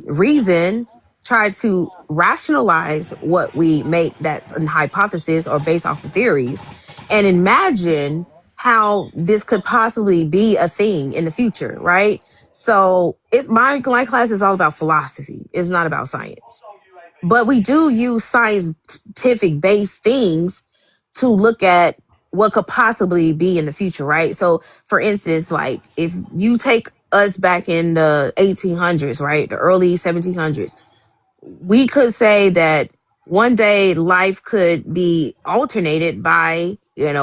Reason, try to rationalize what we make that's a hypothesis or based off of theories, and imagine how this could possibly be a thing in the future, right? So it's my class is all about philosophy. It's not about science. But we do use scientific based things to look at what could possibly be in the future, right? So, for instance, like if you take us back in the 1800s, right, the early 1700s, we could say that one day life could be alternated by,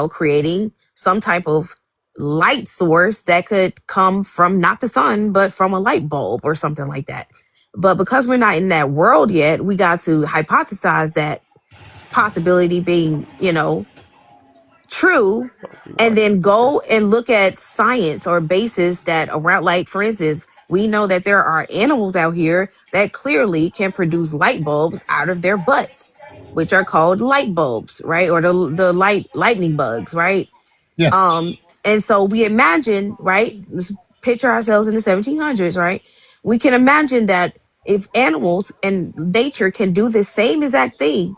creating some type of light source that could come from not the sun, but from a light bulb or something like that. But because we're not in that world yet, we got to hypothesize that possibility being, true, and then go and look at science or basis that around, like for instance, we know that there are animals out here that clearly can produce light bulbs out of their butts, which are called light bulbs, right? Or the lightning bugs, right? Yeah. And so we imagine, right? Let's picture ourselves in the 1700s, right? We can imagine that if animals and nature can do the same exact thing,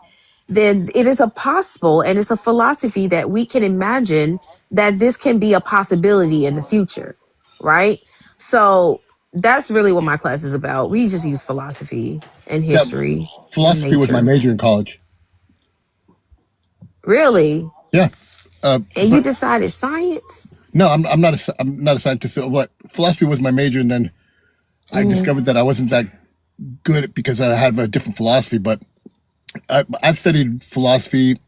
then it is a possible and it's a philosophy that we can imagine that this can be a possibility in the future, right? So that's really what my class is about. We just use philosophy and Yeah. history and Philosophy was my nature. major in college. Really? Yeah. And you But decided science? no, I'm not a scientist. But philosophy was my major, and then I Mhm. discovered that I wasn't that good because I had a different philosophy. But I've studied philosophy,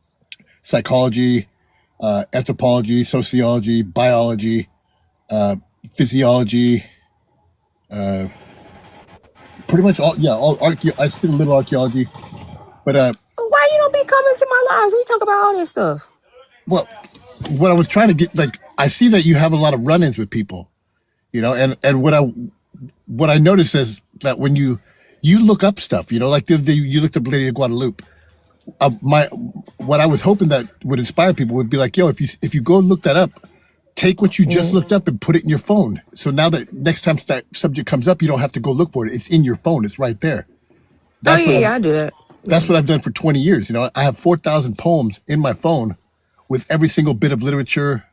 psychology, anthropology, sociology, biology, physiology, pretty much all. Yeah, all I did a little archaeology, but Why you don't be coming to my lives? We talk about all this stuff. well, what I was trying to get, like, I see that you have a lot of run-ins with people, and what I noticed is that when you look up stuff, like the other day you looked up Lady of Guadalupe. What I was hoping that would inspire people would be like, yo, if you go look that up, take what you just looked up and put it in your phone. So now that next time that subject comes up, you don't have to go look for it. It's in your phone. It's right there. Oh That's what yeah, I do that. that's what I've done for 20 years. I have 4,000 poems in my phone with every single bit of literature,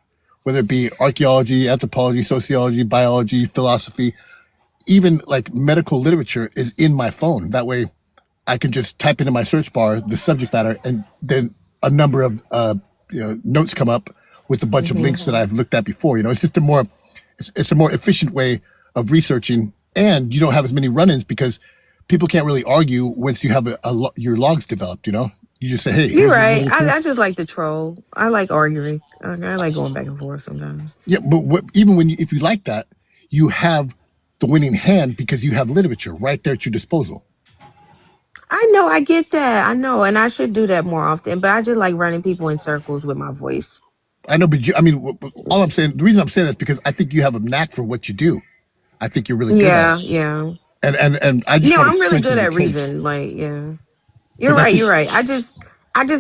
whether it be archaeology, anthropology, sociology, biology, philosophy, even like medical literature is in my phone. That way I can just type into my search bar the subject matter, and then a number of notes come up with a bunch of links that I've looked at before. It's just it's a more efficient way of researching, and you don't have as many run-ins because people can't really argue once you have your logs developed. You just say, hey, You're here's the right. literature. I just like to troll. I like arguing. I like going back and forth sometimes. Yeah, but even if you like that, you have the winning hand because you have literature right there at your disposal. I know, I get that. I know, and I should do that more often. But I just like running people in circles with my voice. I know, but all I'm saying, the reason I'm saying that is because I think you have a knack for what you do. I think you're really good at it. Yeah. And I just want I'm to really strengthen good your at case. reason. Like, yeah. You're Because right. You're right. I just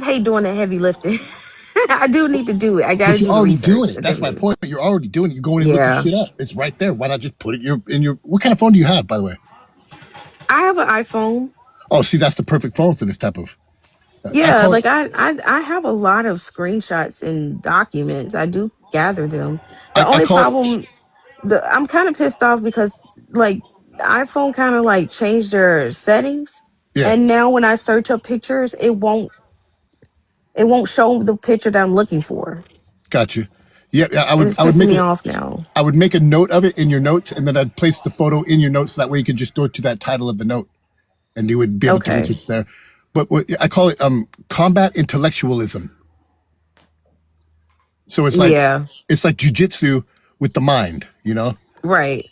hate doing the heavy lifting. I do need to do it. I got but to you're do the already research. doing it. That's my Definitely. point. You're already doing it. You're going and looking Yeah. shit up. It's right there. Why not just put it in your? What kind of phone do you have, by the way? I have an iPhone. Oh, see, that's the perfect phone for this type of. Yeah, like I have a lot of screenshots and documents. I do gather them. The I only call. problem, I'm kind of pissed off because like iPhone kind of like changed their settings, Yeah, and now when I search up pictures, it won't show the picture that I'm looking for, got you. Yeah, I and would it's I would pissing make me it. off now. I would make a note of it in your notes, and then I'd place the photo in your notes. That way, you could just go to that title of the note and you would be able to Okay. research there. But what I call it combat intellectualism. So it's like Yeah. jujitsu with the mind, you know. Right.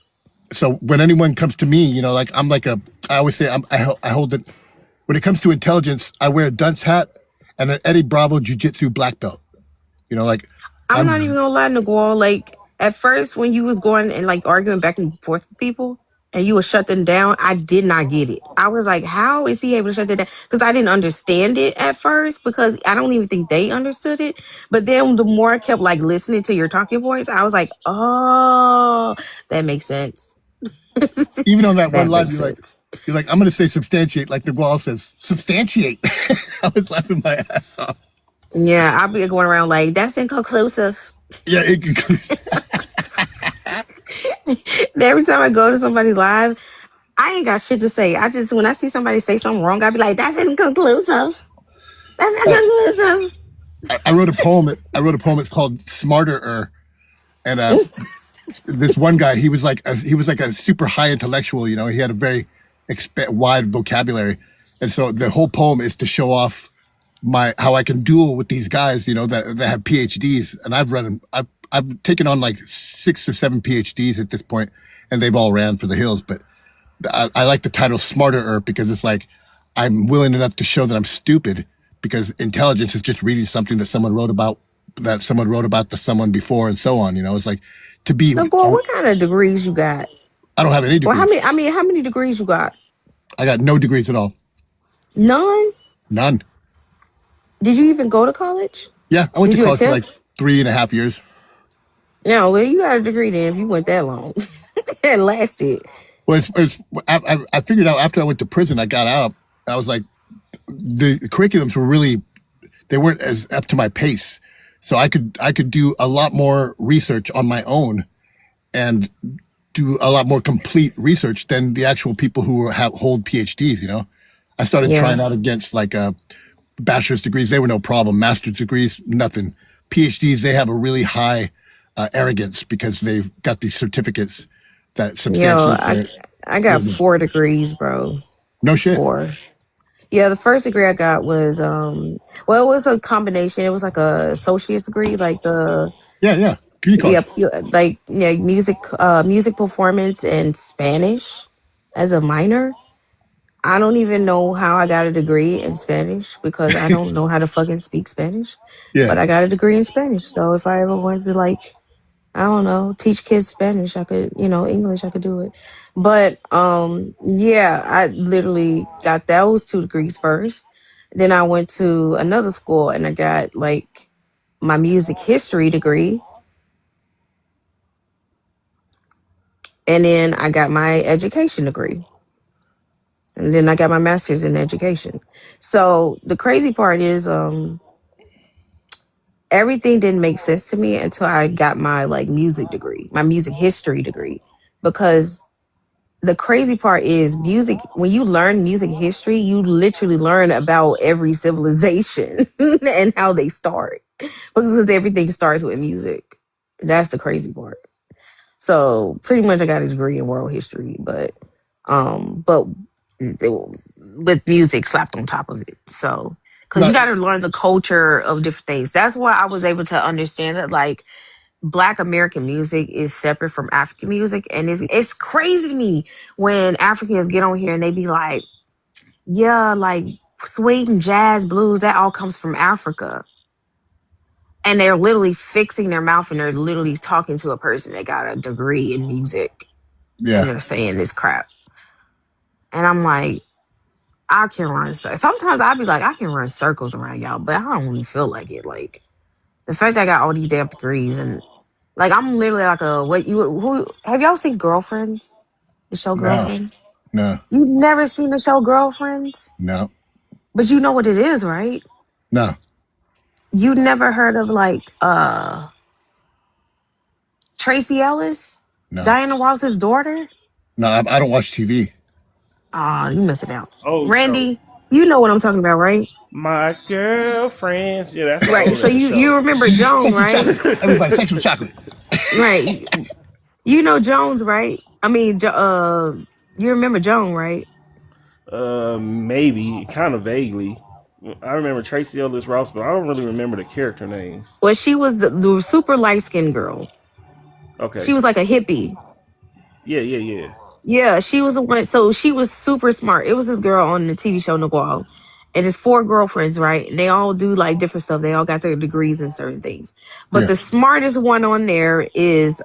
So when anyone comes to me, you know, like I'm like I always say I hold it. When it comes to intelligence, I wear a dunce hat and an Eddie Bravo jiu-jitsu black belt. You know, like I'm not I'm even gonna lie, Niguel. Like at first, when you was going and like arguing back and forth with people, and you would shut them down, I did not get it. I was like, how is he able to shut that down? Because I didn't understand it at first. Because I don't even think they understood it. But then the more I kept like listening to your talking points, I was like, oh, that makes sense. even on that one That line, makes sense. you're like, I'm gonna say substantiate, like the wall says, substantiate. I was laughing my ass off. Yeah, I'll be going around like that's inconclusive. Yeah, Every time I go to somebody's live, I ain't got shit to say. I just when I see somebody say something wrong, I be like, "That's inconclusive. That's inconclusive." I wrote a poem. It's called Smarter, and this one guy, he was like a super high intellectual. You know, he had a very wide vocabulary, and so the whole poem is to show off how I can duel with these guys. You know, that have PhDs, and I've taken on like 6 or 7 PhDs at this point, and they've all ran for the hills. But I like the title Smarter because it's like I'm willing enough to show that I'm stupid because intelligence is just reading something that someone wrote about to someone before and so on. You know, it's like to be. So, boy, what kind of degrees you got? I don't have any Or degrees. how many degrees you got? I got no degrees at all. None. None. Did you even go to college? Yeah, I went Did to you college for like attempt? 3.5 years. No, well, you got a degree then if you went that long. It lasted. Well, I figured out after I went to prison, I got out. I was like, the curriculums they weren't as up to my pace, so I could do a lot more research on my own and do a lot more complete research than the actual people who hold PhDs. You know, I started Yeah. trying out against like bachelor's degrees. They were no problem. Master's degrees, nothing. PhDs, they have a really high arrogance because they've got these certificates that Yo, substantiate I got their 4 degrees, bro. no shit. 4. Yeah, the first degree I got was well, it was a combination. It was like a associate's degree, like the Yeah. Community college. like music performance and Spanish as a minor. I don't even know how I got a degree in Spanish because I don't know how to fucking speak Spanish. Yeah. But I got a degree in Spanish. So if I ever wanted to like, I don't know, teach kids Spanish, I could, English, I could do it. But yeah, I literally got those 2 degrees first. Then I went to another school and I got like my music history degree. And then I got my education degree. And then I got my master's in education. So the crazy part is everything didn't make sense to me until I got my like music degree, my music history degree. Because the crazy part is music, when you learn music history, you literally learn about every civilization and how they start. Because everything starts with music. That's the crazy part. So pretty much I got a degree in world history, but with music slapped on top of it. So because you Not, got to learn the culture of different things. That's why I was able to understand that like Black American music is separate from African music, and it's crazy to me when Africans get on here and they be like, yeah, like Sweden jazz blues that all comes from Africa. And they're literally fixing their mouth and they're literally talking to a person that got a degree in music and yeah. they're saying this crap. And I'm like, I can run. Sometimes I'd be like, I can run circles around y'all, but I don't really feel like it. Like the fact that I got all these damn degrees and like I'm literally like who have y'all seen Girlfriends? The show No. Girlfriends? No. You've never seen the show Girlfriends? No. But you know what it is, right? No. You never heard of like Tracy Ellis? No. Diana Ross's daughter? No. I don't watch TV. You missing out. Oh, Randy, you know what I'm talking about, right? My girlfriends. Yeah, that's Right. So you remember Joan, right? Everybody, sexual chocolate. Right. You know Jones, right? I mean, you remember Joan, right? Maybe, kind of vaguely. I remember Tracy Ellis Ross, but I don't really remember the character names. Well, she was the super light skinned girl. She Okay. was like a hippie. Yeah, yeah, yeah. Yeah, she was the one. So she was super smart. It was this girl on the TV show Nagual, and it's four girlfriends, right? And they all do like different stuff. They all got their degrees in certain things. But Yeah. the smartest one on there is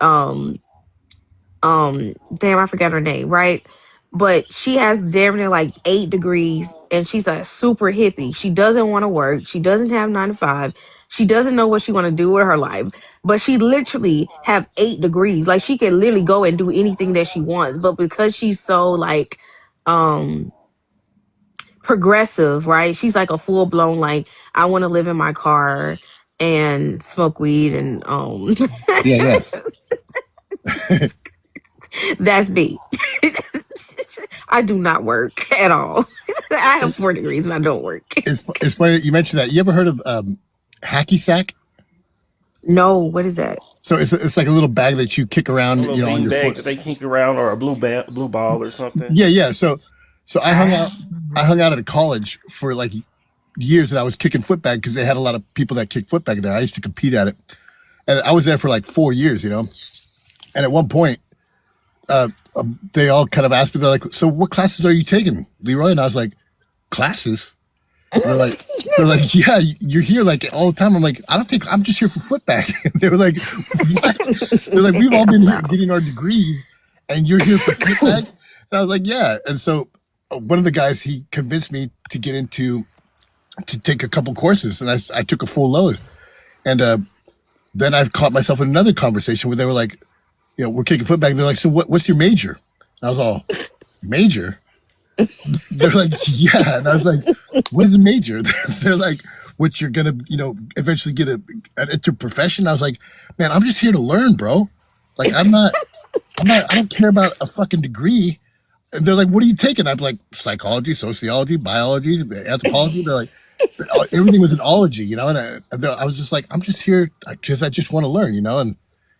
damn, I forgot her name, right? But she has damn near like 8 degrees, and she's a super hippie. She doesn't want to work. She doesn't have 9 to 5. She doesn't know what she want to do with her life. But she literally have 8 degrees. Like she can literally go and do anything that she wants. But because she's so like um progressive, right? She's like a full blown like I want to live in my car and smoke weed and Yeah. that's me. I do not work at all. I have it's, 4 degrees and I don't work. it's funny that you mentioned that. You ever heard of hacky sack? No, what is that? So it's like a little bag that you kick A around, little on bean your bag foot. that they kink around, or a blue ball or something. Yeah. So I hung out. Ah. I hung out at a college for like years, and I was kicking footbag because they had a lot of people that kick footbag there. I used to compete at it, and I was there for like 4 years, And at one point, they all kind of asked me, they're like, "So what classes are you taking, Leroy?" And I was like, "Classes." They're like, "Yeah, you're here like all the time." I'm like, "I don't think I'm just here for footbag." They were like, "What?" They're like, "We've all been here Wow. getting our degrees, and you're here for footbag." And I was like, "Yeah." And so one of the guys, he convinced me to get into to take a couple courses, and I took a full load, and then I caught myself in another conversation where they were like, "We're kicking footbag." They're like, "So what's your major?" And I was all, "Major?" They're like, "Yeah." And I was like, "What is a major?" They're like, "What you're gonna, eventually get into profession." I was like, "Man, I'm just here to learn, bro. Like, I'm not. I don't care about a fucking degree." And they're like, "What are you taking?" I'm like, "Psychology, sociology, biology, anthropology." They're like, everything was an ology, And I was just like, "I'm just here because I just want to learn,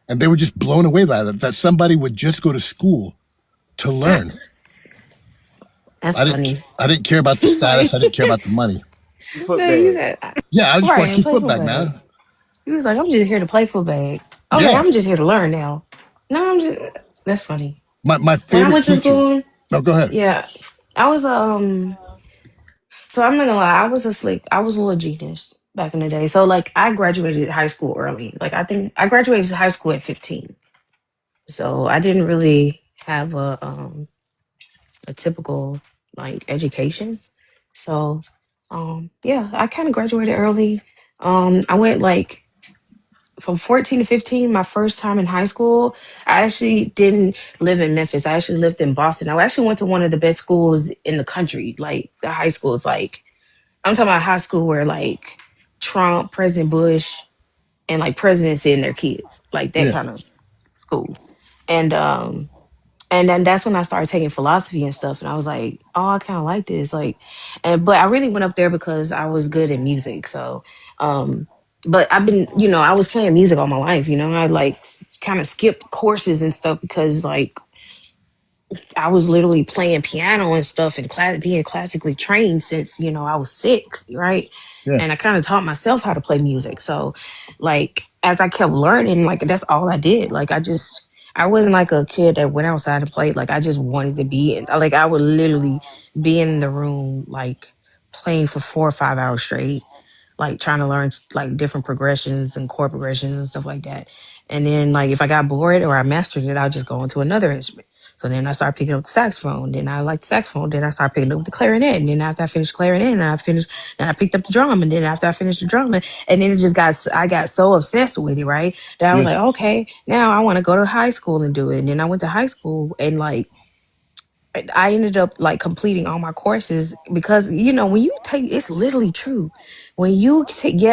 And they were just blown away by that somebody would just go to school to learn. That's I didn't funny. I didn't care about the I'm sorry. status. I didn't care about the money. No, you Footbag. said Yeah, I just want right, to and kick play footbag, football. man. He was like, I'm just here to play football. Okay, Yeah. I'm just here to learn now. No, I'm just that's funny. My When I favorite went to teacher. school, No, go ahead. yeah, I was so I'm not gonna lie, I was a little genius back in the day. So like I graduated high school early. Like I think I graduated high school at 15. So I didn't really have a typical like education. So yeah, I kind of graduated early. I went like from 14 to 15, my first time in high school. I actually didn't live in Memphis. I actually lived in Boston. I actually went to one of the best schools in the country. Like the high school is like I'm talking about high school where like Trump, President Bush, and like presidents and their kids, like that Yeah. kind of school. And and then that's when I started taking philosophy and stuff. And I was like, oh, I kind of like this. Like, and but I really went up there because I was good at music. So, um, but I've been, I was playing music all my life. I like kind of skipped courses and stuff because like I was literally playing piano and stuff and being classically trained since I was 6, right? Yeah. And I kind of taught myself how to play music. So, like as I kept learning, like that's all I did. Like I wasn't like a kid that went outside and played. Like I just wanted to be in. Like I would literally be in the room, like playing for 4 or 5 hours straight, like trying to learn like different progressions and chord progressions and stuff like that. And then like if I got bored or I mastered it, I'll just go into another instrument. So then I started picking up the saxophone. Then I liked the saxophone. Then I started picking up the clarinet. And then after I finished clarinet, then I picked up the drum. And then after I finished the drum, and then I got so obsessed with it, right? That I was like, Yes. okay, now I want to go to high school and do it. And then I went to high school and like, I ended up like completing all my courses because when you take it's literally true when you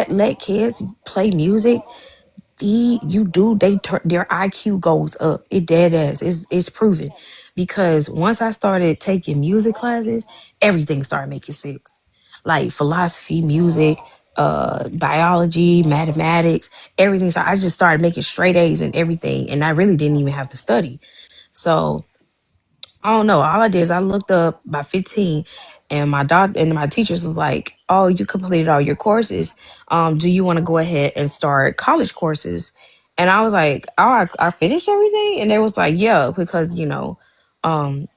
let kids play music they turn their IQ goes up. It dead ass. It's proven. Because once I started taking music classes, everything started making sense. Like philosophy, music, biology, mathematics, everything. So I just started making straight A's and everything. And I really didn't even have to study. So I don't know. All I did is I looked up by 15, and my teachers was like, "Oh, you completed all your courses. Do you want to go ahead and start college courses?" And I was like, "Oh, I finished everything." And they was like, "Yeah," because um,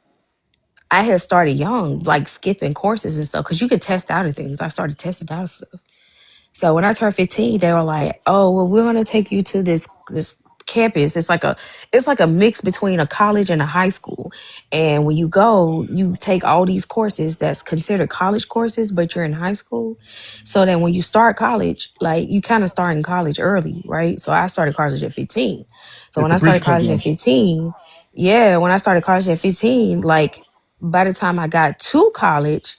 I had started young, like skipping courses and stuff, because you could test out of things. I started testing out stuff. So when I turned 15, they were like, "Oh, well, we're gonna take you to this campus. It's like a mix between a college and a high school. And when you go, you take all these courses that's considered college courses, but you're in high school. So then when you start college, like you kind of start in college early, right? So I started college at 15. So It's when a I bridge started college program. at 15, yeah, when I started college at 15, like by the time I got to college,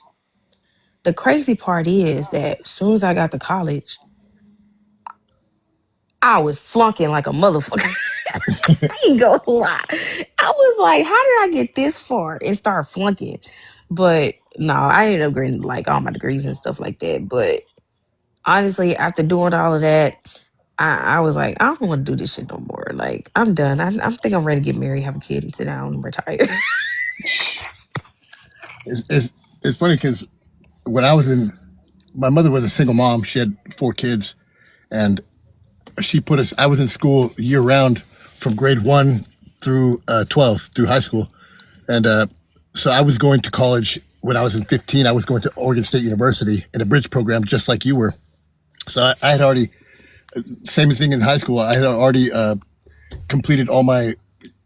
the crazy part is that as soon as I got to college, I was flunking like a motherfucker. I ain't gonna lie. I was like, how did I get this far and start flunking? But no, I ended up getting like all my degrees and stuff like that. But honestly, after doing all of that, I was like, I don't want to do this shit no more. Like, I'm done. I think I'm ready to get married, have a kid, and sit down and retire. It's funny because when my mother was a single mom. She had 4 kids, and she put us. I was in school year round from grade 1 through 12 through high school, and so I was going to college when I was in 15. I was going to Oregon State University in a bridge program, just like you were. So I had already, same thing in high school. I had already completed all my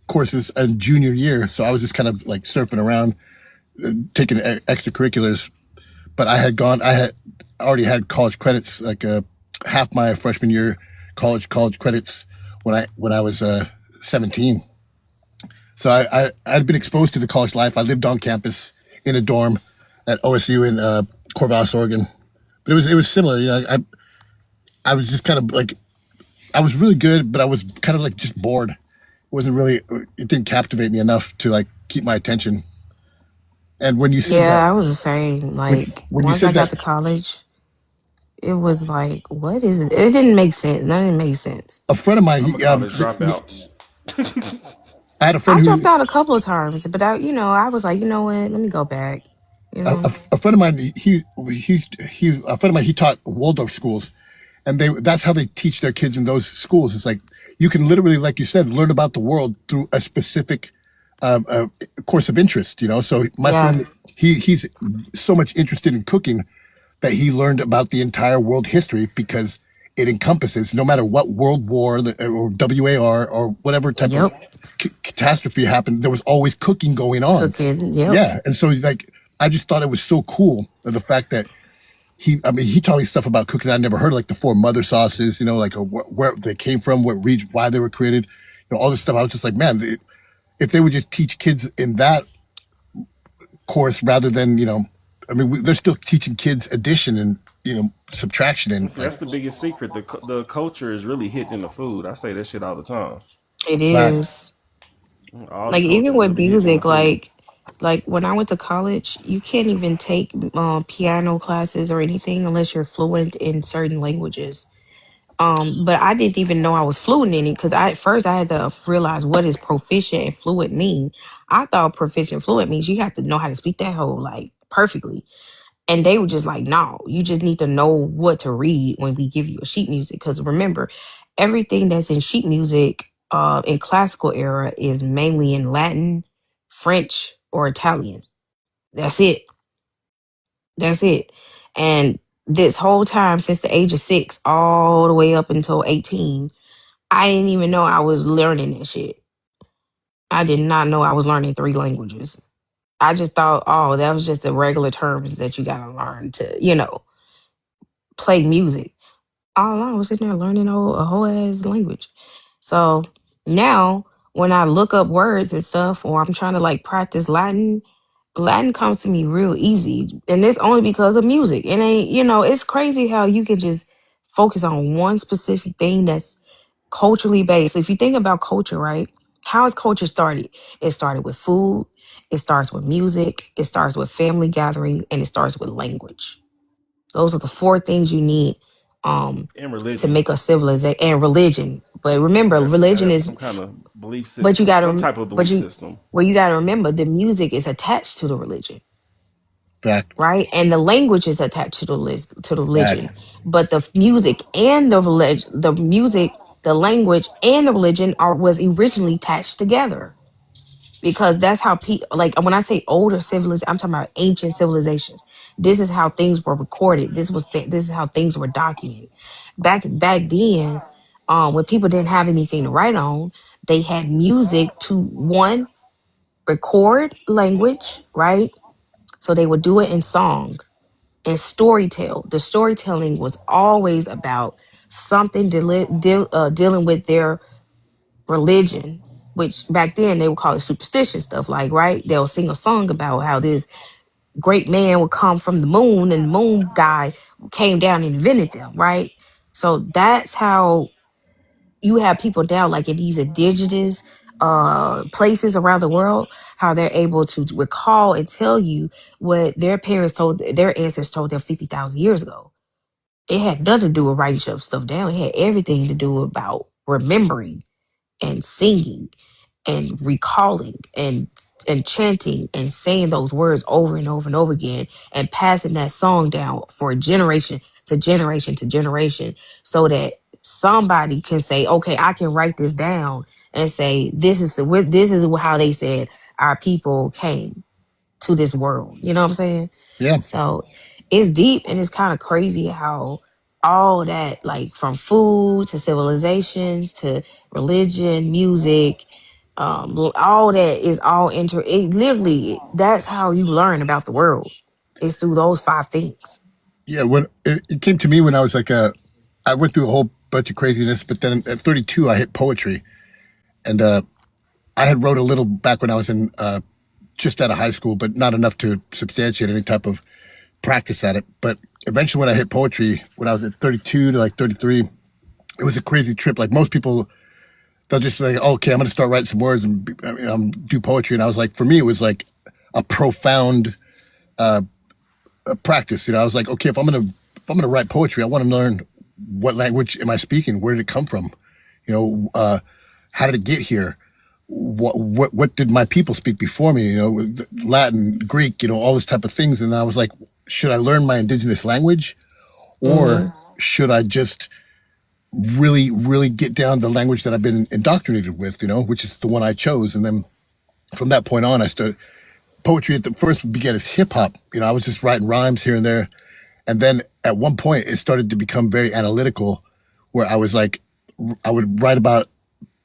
courses in junior year, so I was just kind of like surfing around, taking extracurriculars. But I had already had college credits, like half my freshman year college credits when I was 17. So I'd been exposed to the college life. I lived on campus in a dorm at OSU in Corvallis, Oregon. But it was similar. I was just kind of like, I was really good, but I was kind of like just bored. It didn't captivate me enough to like keep my attention. And when you said that, Yeah, I was the same. Like, when you once I said got that, to college, it was like, what is it? It didn't make sense. None didn't make sense. a friend of mine, I'm a college dropout. I had a friend I dropped who out a couple of times, but I was like, you know what? Let me go back. You a, know? a, a friend of mine he a friend of mine he taught Waldorf schools, and that's how they teach their kids in those schools. It's like you can literally, like you said, learn about the world through a specific course of interest. So my Yeah. friend, he's so much interested in cooking that he learned about the entire world history because it encompasses no matter what world war or WAR or whatever type of Yep. catastrophe happened, there was always cooking going on. Cooking. Yep. Yeah, and so like I just thought it was so cool the fact that he taught me stuff about cooking I never heard, like the 4 mother sauces, like where they came from, what region, why they were created, all this stuff. I was just like, man, if they would just teach kids in that course rather than, they're still teaching kids addition and subtraction and See, that's the biggest secret. The culture is really hidden in the food. I say that shit all the time. It facts. is. All the Like even culture is with really hidden in the music, food. like when I went to college, you can't even take piano classes or anything unless you're fluent in certain languages. But I didn't even know I was fluent in it because I at first I had to realize what is proficient and fluent mean. I thought proficient fluent means you have to know how to speak that whole like perfectly. And they were just like, no, you just need to know what to read when we give you a sheet music. Because remember, everything that's in sheet music in classical era is mainly in Latin, French, or Italian. That's it. That's it. And this whole time since the age of 6, all the way up until 18, I didn't even know I was learning that shit. I did not know I was learning 3 languages. I just thought, oh, that was just the regular terms that you gotta learn to, play music. All along, I was sitting there learning a whole ass language. So now, when I look up words and stuff, or I'm trying to like practice Latin, Latin comes to me real easy, and it's only because of music. It ain't, it's crazy how you can just focus on one specific thing that's culturally based. If you think about culture, right? How is culture started? It started with food, it starts with music, it starts with family gathering, and it starts with language. Those are the 4 things you need um And to religion. make a civilization and religion. But remember, Gotta religion have is. some kind of belief But you system, some gotta. type of But belief you. system. Well, you gotta remember the music is attached to the religion, Fact. right? And the language is attached to the Fact. religion. But the music and the music, the language and the religion was originally attached together, because that's how people, like when I say older civilizations, I'm talking about ancient civilizations. This is how things were recorded. This is how things were documented back then. When people didn't have anything to write on, they had music to one, record language, right? So they would do it in song and storytell. The storytelling was always about something dealing with their religion, which back then they would call it superstition stuff. Like, right, they'll sing a song about how this great man would come from the moon, and the moon guy came down and invented them, right? So that's how you have people down, like in these indigenous places around the world, how they're able to recall and tell you what their parents told, their ancestors told them 50,000 years ago. It had nothing to do with writing stuff down. It had everything to do about remembering and singing and recalling and chanting and saying those words over and over and over again, and passing that song down for generation to generation to generation, so that somebody can say, okay, I can write this down and say this is how they said our people came to this world. You know what I'm saying? Yeah. So it's deep, and it's kind of crazy how all that, like from food to civilizations to religion, music, all that is all it literally, that's how you learn about the world. It's through those five things. Yeah. When it came to me when I was like I went through a whole bunch of craziness, but then at 32 I hit poetry, and I had wrote a little back when I was in just out of high school, but not enough to substantiate any type of practice at it. But eventually, when I hit poetry, when I was at 32 to like 33, it was a crazy trip. Like most people, they'll just be like, oh, okay, I'm going to start writing some words and do poetry. And I was like, for me, it was like a profound practice. You know, I was like, okay, if I'm gonna write poetry, I want to learn what language am I speaking? Where did it come from? You know, how did it get here? What did my people speak before me? You know, Latin, Greek, you know, all this type of things. And I was like, should I learn my indigenous language, Mm-hmm. or should I just really, really get down the language that I've been indoctrinated with, you know, which is the one I chose. And then from that point on, I started poetry. At the first began as hip hop. You know, I was just writing rhymes here and there. And then at one point, it started to become very analytical, where I was like, I would write about,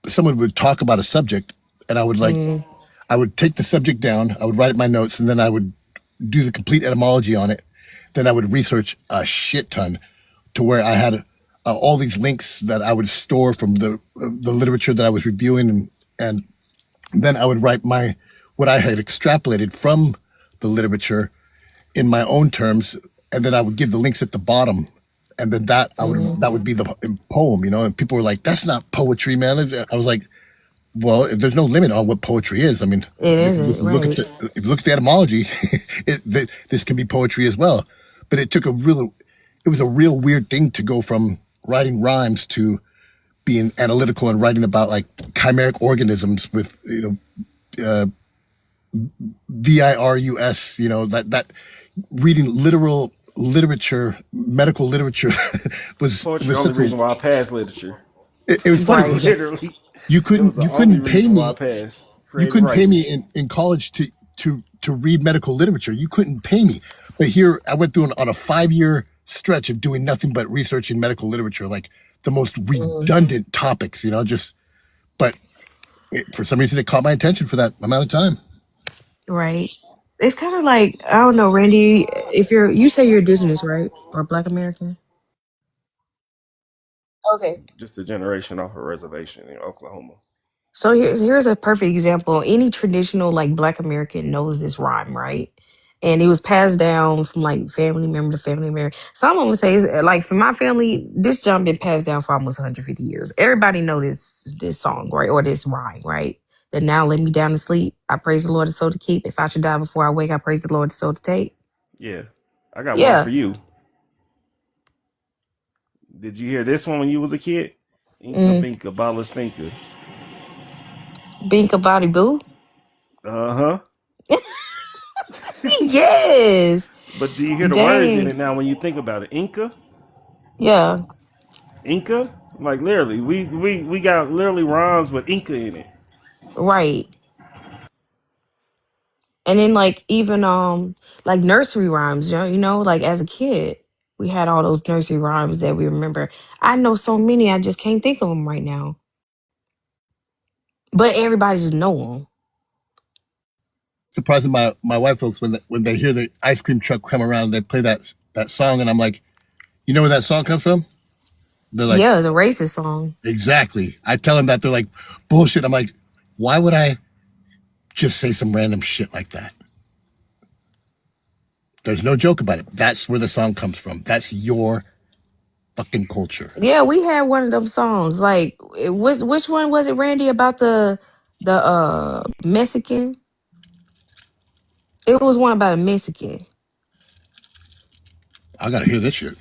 someone would talk about a subject, and I would like, Mm, I would take the subject down, I would write my notes, and then I would do the complete etymology on it. Then I would research a shit ton to where I had all these links that I would store from the literature that I was reviewing, and then I would write what I had extrapolated from the literature in my own terms, and then I would give the links at the bottom, and then mm. that would be the poem, you know. And people were like, "That's not poetry, man." I was like, "Well, there's no limit on what poetry is. I mean, It if isn't, you look at right. if you look at the etymology, this can be poetry as well." But it was a real weird thing to go from writing rhymes to being analytical and writing about like chimeric organisms with, you know, virus, you know, that reading literal literature, medical literature Poetry was the only such a, reason why I passed literature. it was funny Right. because Literally, you it was couldn't the you only couldn't pay reason why I me passed you creative couldn't pay writing. me in college to read medical literature. You couldn't pay me. But here I went through on a 5-year stretch of doing nothing but researching medical literature, like the most Mm, redundant topics, you know, just but for some reason it caught my attention for that amount of time. right. It's kind of like, I don't know, Randy, if you say you're indigenous, right? Or Black American? Okay. Just a generation off a reservation in Oklahoma. So here's a perfect example. Any traditional like Black American knows this rhyme, right? And it was passed down from like family member to family member. Some of them say, like for my family, this jump been passed down for almost 150 years. Everybody know this song, right? Or this rhyme, right? That now lay me down to sleep. I praise the Lord, the soul to keep. If I should die before I wake, I praise the Lord, the soul to take. Yeah, I got one Yeah. for you. Did you hear this one when you was a kid? Inka Mm. Binka Bala Stinker. Binka Body Boo. Uh huh. Yes. But do you hear the words in Dang. it now when you think about it? Inca, Yeah. Inca, like literally, we got literally rhymes with Inca in it. Right. And then like even like nursery rhymes, like as a kid, we had all those nursery rhymes that we remember. I know so many, I just can't think of them right now. But everybody just know them. Surprising my white folks when they hear the ice cream truck come around, they play that song, and I'm like, you know where that song comes from? They're like, Yeah, it's a racist song. exactly. I tell them that, they're like, bullshit. I'm like, why would I just say some random shit like that? There's no joke about it. That's where the song comes from. That's your fucking culture. Yeah, we had one of them songs. Like, which one was it, Randy? About the Mexican? It was one about a Mexican. I gotta hear this shit.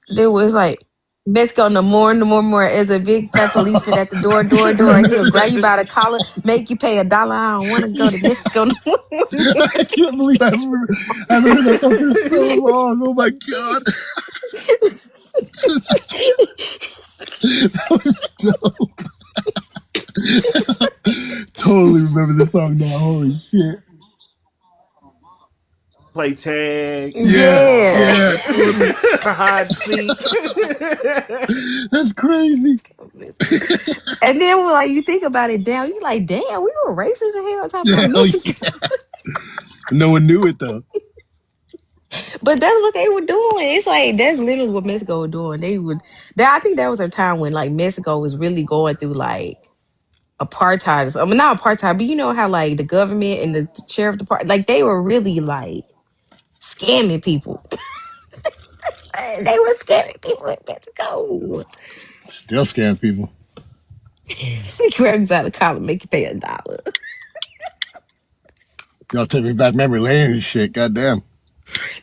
There was like Mexico no more as a big fat policeman at the door, I can't door. He'll remember. grab you by the collar, make you pay $1. I don't want to go to Yeah. Mexico no more. I can't believe I haven't heard that song for so long. Oh my god. Totally remember this song now. Holy shit. Play tag, Yeah, Yeah. yeah, totally. hide and seek. That's crazy. And then like you think about it down, you like, damn, we were racist as hell talking Yeah, about hell Mexico. yeah. No one knew it though. But that's what they were doing. It's like that's literally what Mexico was doing. I think that was a time when like Mexico was really going through like apartheid. I mean, not apartheid, but you know how like the government and the sheriff department, like they were really like scamming people. They were scamming people in Mexico. Still scams people. So you grab you by the collar, make you pay $1. Y'all take me back memory lane and shit. Goddamn.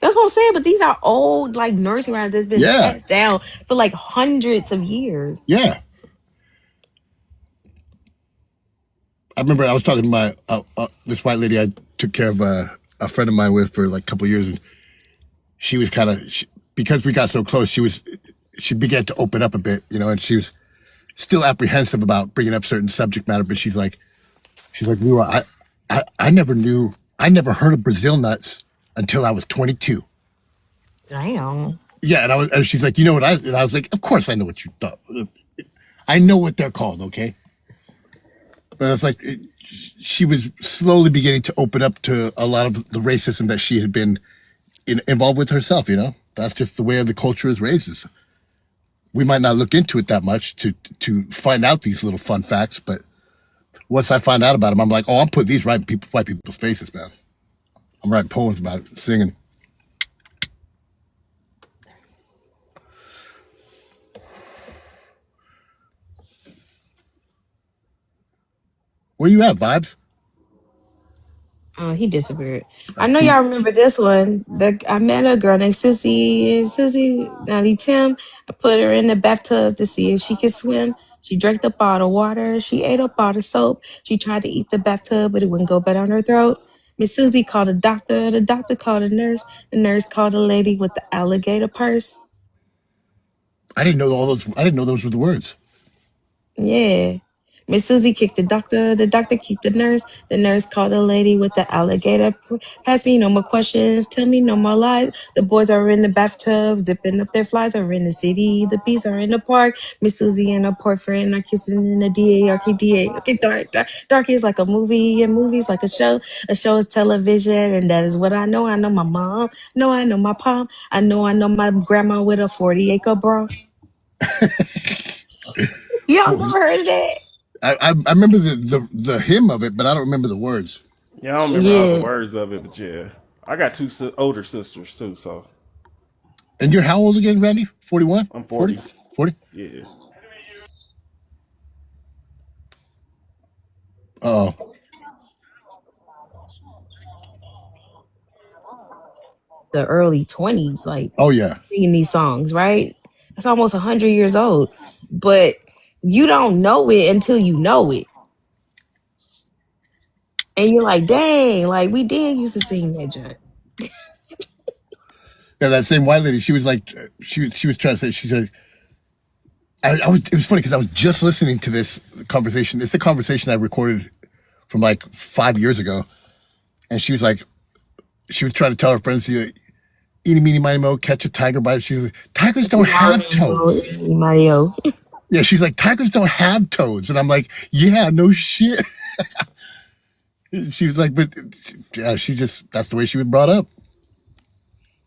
That's what I'm saying. But these are old like nursery rhymes that's been Yeah, passed down for like hundreds of years. yeah. I remember I was talking to my this white lady I took care of a friend of mine with for like a couple of years, and she was kind of, because we got so close, she began to open up a bit, and she was still apprehensive about bringing up certain subject matter, but she's like, Leroy, I never heard of Brazil nuts until I was 22. Damn. Yeah, and she's like, you know what and I was like, of course I know what you thought. I know what they're called, okay? But it's like she was slowly beginning to open up to a lot of the racism that she had been involved with herself. That's just the way the culture is raised. We might not look into it that much to find out these little fun facts, but once I find out about them, I'm like, oh, I'm putting these right in white people's faces, man. I'm writing poems about it, singing. Where you at, Vibes? Oh, he disappeared. I know y'all remember this one. I met a girl named Susie, and Susie, Nanny Tim. I put her in the bathtub to see if she could swim. She drank up all the water. She ate up all the soap. She tried to eat the bathtub, but it wouldn't go down her throat. Miss Susie called a doctor. The doctor called a nurse. The nurse called a lady with the alligator purse. I didn't know all those. I didn't know those were the words. Yeah. Miss Susie kicked the doctor. The doctor kicked the nurse. The nurse called the lady with the alligator. Pass me no more questions. Tell me no more lies. The boys are in the bathtub, zipping up their flies. Are in the city. The bees are in the park. Miss Susie and her boyfriend are kissing in the DARKDA. Okay, dark is like a movie, and movies like a show. A show is television, and that is what I know. I know my mom. No, I know my palm. I know my grandma with a 40-acre bra. Y'all never heard of that? I remember the hymn of it, but I don't remember the words. Yeah, I don't remember all the Yeah. words of it, but yeah, I got two older sisters too, so And you're how old again, Randy? 41? I'm 40? 40. 40? Yeah, Oh, The early 20s, like oh yeah. singing these songs, right? That's almost 100 years old. But You don't know it until you know it. And you're like, dang, like we did used to sing that junk. Yeah, that same white lady. She was like, she was trying to say. She said, I was. It was funny because I was just listening to this conversation. It's a conversation I recorded from like 5 years ago, and she was like, she was trying to tell her friends, "Eeny, meeny, miny, mo, catch a tiger by." She was like, "Tigers don't have toes." Mario. Yeah, she's like, "Tigers don't have toes," and I'm like, "Yeah, no shit." She was like, "But yeah, she just that's the way she was brought up."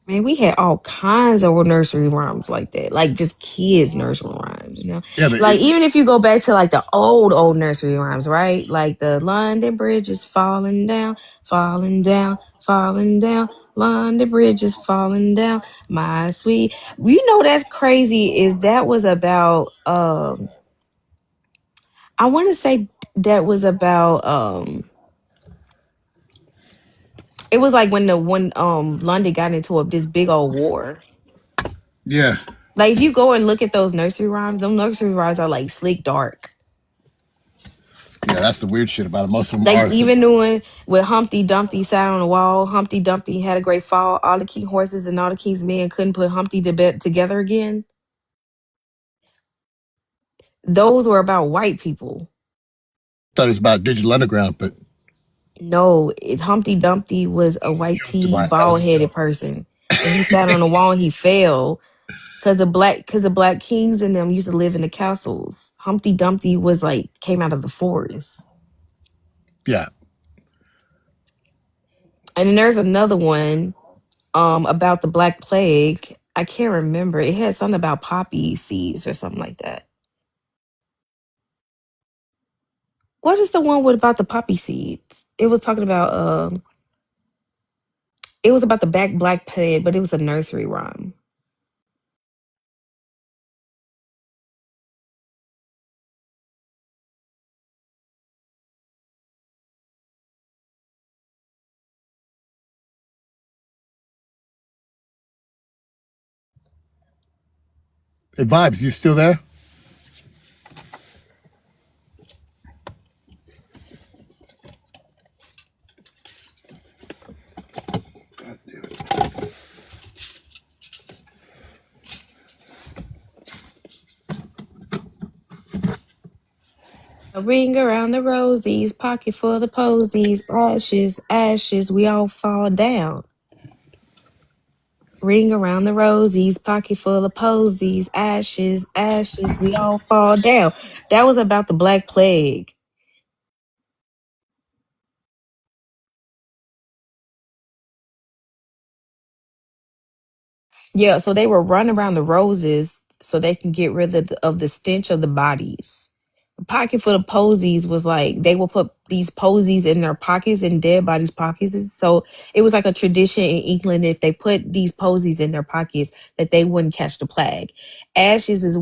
Man, we had all kinds of nursery rhymes like that. Like just kids nursery rhymes, you know? Yeah, Like even if you go back to like the old nursery rhymes, right? Like the London Bridge is falling down, falling down, falling down. London Bridge is falling down. My sweet. You know that's crazy is that was about I want to say that was about it was like when London got into this big old war. yeah, Like if you go and look at those nursery rhymes, those nursery rhymes are like sleek dark. yeah. That's the weird shit about it. Most of them Like are. even doing with Humpty Dumpty sat on the wall. Humpty Dumpty had a great fall. All the king horses and all the king's men couldn't put Humpty to bed together again. Those were about white people. Thought it was about Digital Underground, but No, Humpty Dumpty was a white tee, bald headed person, and he sat on the wall and he fell because the black kings and them used to live in the castles. Humpty Dumpty was like came out of the forest. yeah. And then there's another one about the Black Plague. I can't remember. It had something about poppy seeds or something like that. What is the one with about the poppy seeds? It was talking about it was about the Black Plague, but it was a nursery rhyme. Hey, Vibes, you still there? God damn it. A ring around the rosies, pocket full of posies, ashes, ashes, we all fall down. Ring around the rosies, pocket full of posies, ashes, ashes, we all fall down. That was about the Black Plague. Yeah, so they were running around the roses so they can get rid of the stench of the bodies. A pocket full of posies was like they will put these posies in their pockets in dead bodies' pockets. So it was like a tradition in England if they put these posies in their pockets that they wouldn't catch the plague. Ashes is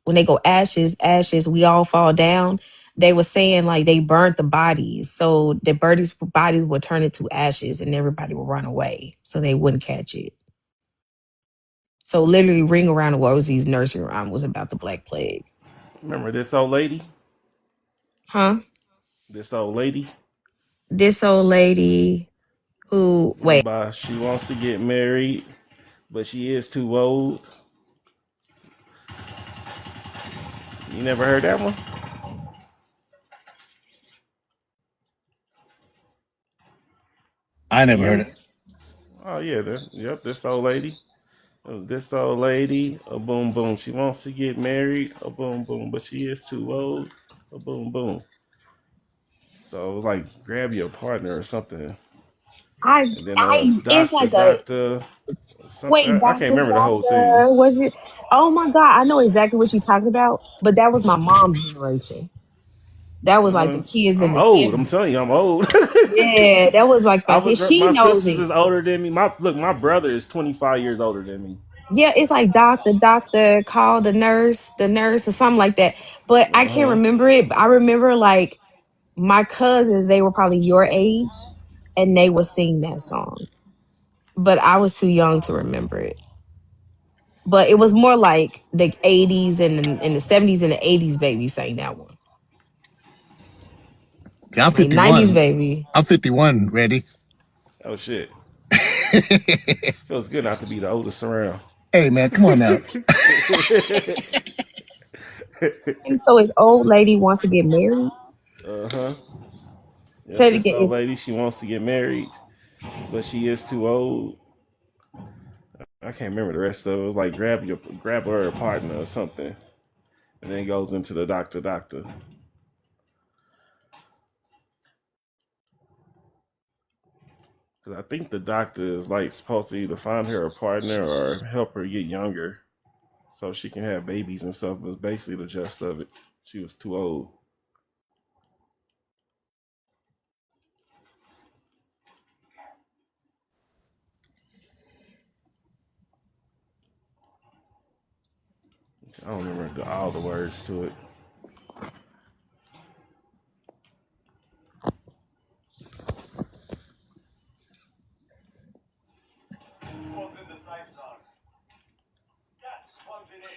when they go ashes, ashes, we all fall down. They were saying like they burnt the bodies, so the bodies would turn into ashes and everybody would run away so they wouldn't catch it. So literally, Ring Around the Rosie's nursery rhyme was about the Black Plague. Remember this old lady? Huh? This old lady? This old lady who wait, Somebody, she wants to get married, but she is too old. You never heard that one? I never Yeah. heard it. Oh yeah, this old lady. This old lady, a boom boom. She wants to get married, a boom boom, but she is too old, a boom boom. So it was like grab your partner or something, I and then I it's doctor like a doctor something. wait, I can't remember the whole thing. doctor, was it? Oh my god, I know exactly what you're talking about, but that was my mom's generation. That was like the kids in I'm the old. I'm 70s. telling you, I'm old. Yeah, that was like she My knows sisters it. is older than me. My brother is 25 years older than me. Yeah, it's like doctor, call the nurse, or something like that. But I can't Uh-huh. remember it. But I remember like my cousins, they were probably your age, and they would sing that song. But I was too young to remember it. but it was more like the 80s and the 70s and the 80s baby sang that one. Yeah, I'm Like 90s 51. baby. I'm 51, Randy. Oh shit. Feels good not to be the oldest around. Hey, man, come on now. And so his old lady wants to get married. Uh-huh. Yep, Say it this again. old lady, she wants to get married, but she is too old. I can't remember the rest of it. It was like grab her partner or something. And then goes into the doctor. 'Cause I think the doctor is like supposed to either find her a partner or help her get younger so she can have babies and stuff. Was basically the gist of it. She was too old. I don't remember all the words to it.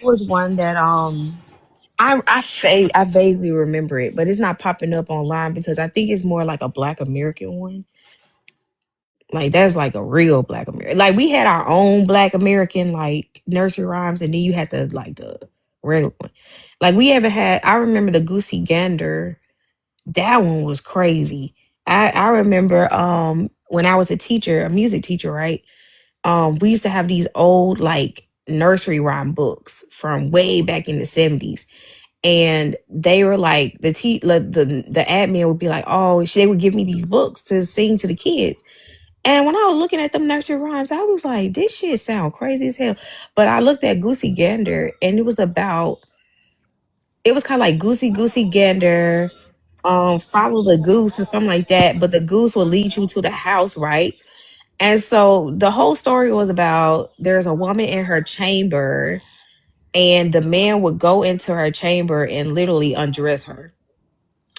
Was one that I vaguely remember it, but it's not popping up online because I think it's more like a Black American one. Like that's like a real Black American. Like we had our own Black American like nursery rhymes, and then you had the like the regular one. Like we ever had. I remember the Goosey Gander. That one was crazy. I remember when I was a teacher, a music teacher, right? We used to have these old like nursery rhyme books from way back in the 70s, and they were like the admin would be like, oh, they would give me these books to sing to the kids. And when I was looking at them nursery rhymes, I was like, this shit sound crazy as hell. But I looked at Goosey Gander, and it was kind of like Goosey Gander, follow the goose or something like that. But the goose will lead you to the house, right? And so the whole story was about there's a woman in her chamber, and the man would go into her chamber and literally undress her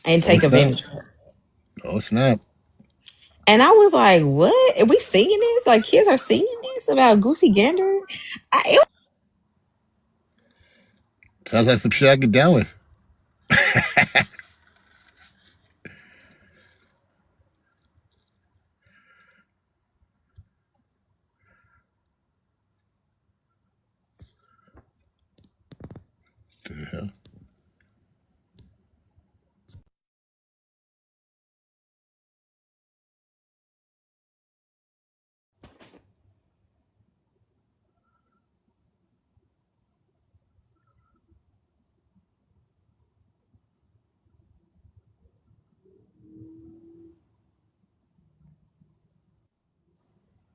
and Oh, take snap. advantage of her. Oh, snap. And I was like, what? Are we singing this? Like kids are singing this about Goosey Gander? It Sounds like some shit I get down with. The hell?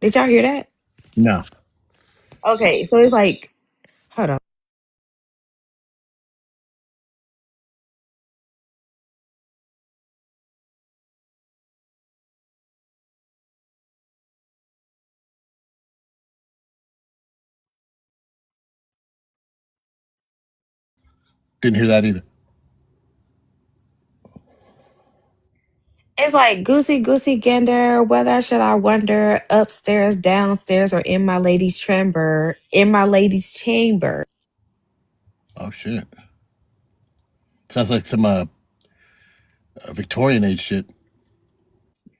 Did y'all hear that? No. Okay, so it's like, hold on. Didn't hear that either. It's like Goosey Gander, whether should I wonder upstairs, downstairs, or in my lady's chamber, in my lady's chamber. Oh, shit. Sounds like some Victorian age shit.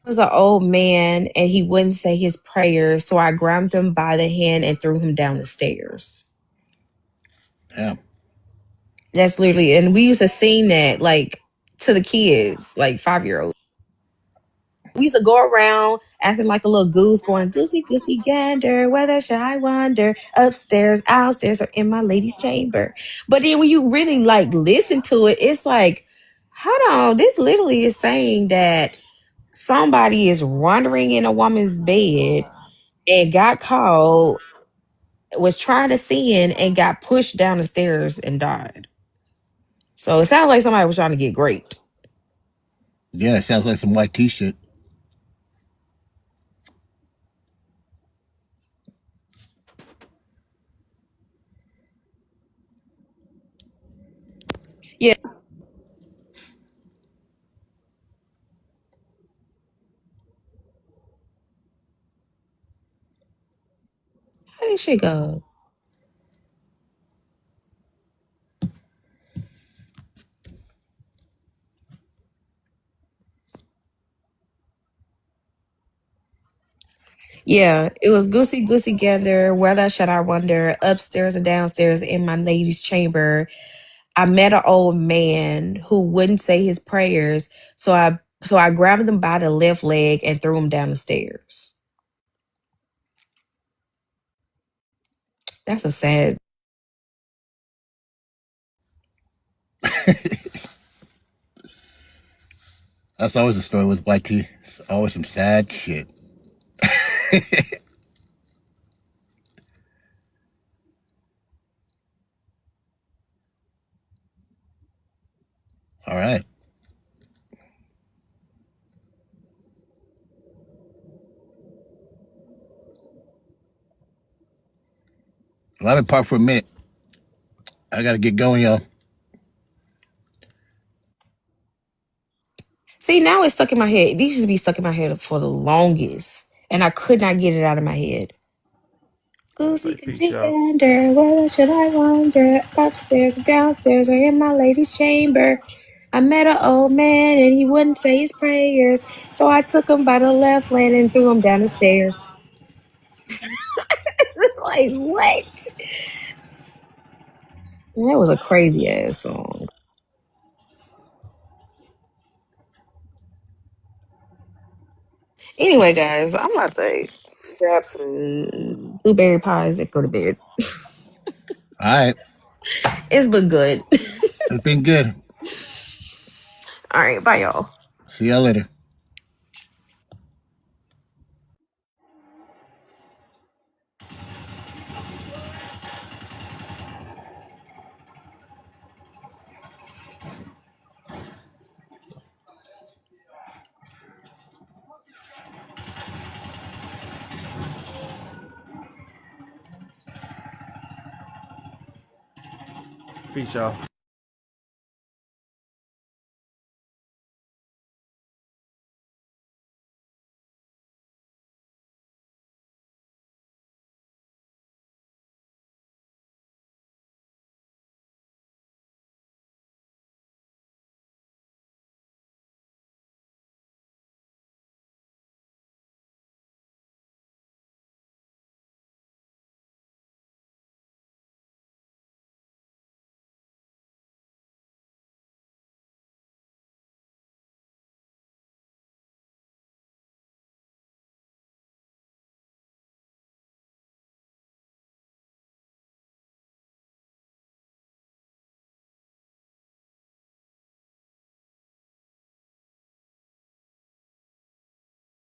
Was an old man and he wouldn't say his prayers, so I grabbed him by the hand and threw him down the stairs. Damn. That's literally, and we used to sing that like to the kids, like 5-year-olds. We used to go around acting like a little goose, going Goosey Gander, whether shall I wander upstairs, downstairs, or in my lady's chamber. But then when you really like listen to it, it's like, hold on, this literally is saying that somebody is wandering in a woman's bed and got caught, was trying to sin and got pushed down the stairs and died. So it sounds like somebody was trying to get raped. Yeah, it sounds like some white tea shit. Yeah, how did shit go? Yeah, it was Goosey Goosey Gander, Whether Should I Wonder, Upstairs and Downstairs in My Lady's Chamber. I met an old man who wouldn't say his prayers, so I grabbed him by the left leg and threw him down the stairs. That's a sad. That's always the story with YT. It's always some sad shit. All right. Well, I've been parked for a minute. I got to get going, y'all. See, now it's stuck in my head. These used to be stuck in my head for the longest, and I could not get it out of my head. Goosey Say peace, Goosey y'all. Gander, whether should I wander, upstairs, downstairs, or in my lady's chamber? I met an old man and he wouldn't say his prayers, so I took him by the left leg and threw him down the stairs. It's like, what? That was a crazy ass song. Anyway, guys, I'm about to grab some blueberry pies and go to bed. All right. It's been good. It's been good. All right, bye, y'all. See y'all later. Peace, y'all.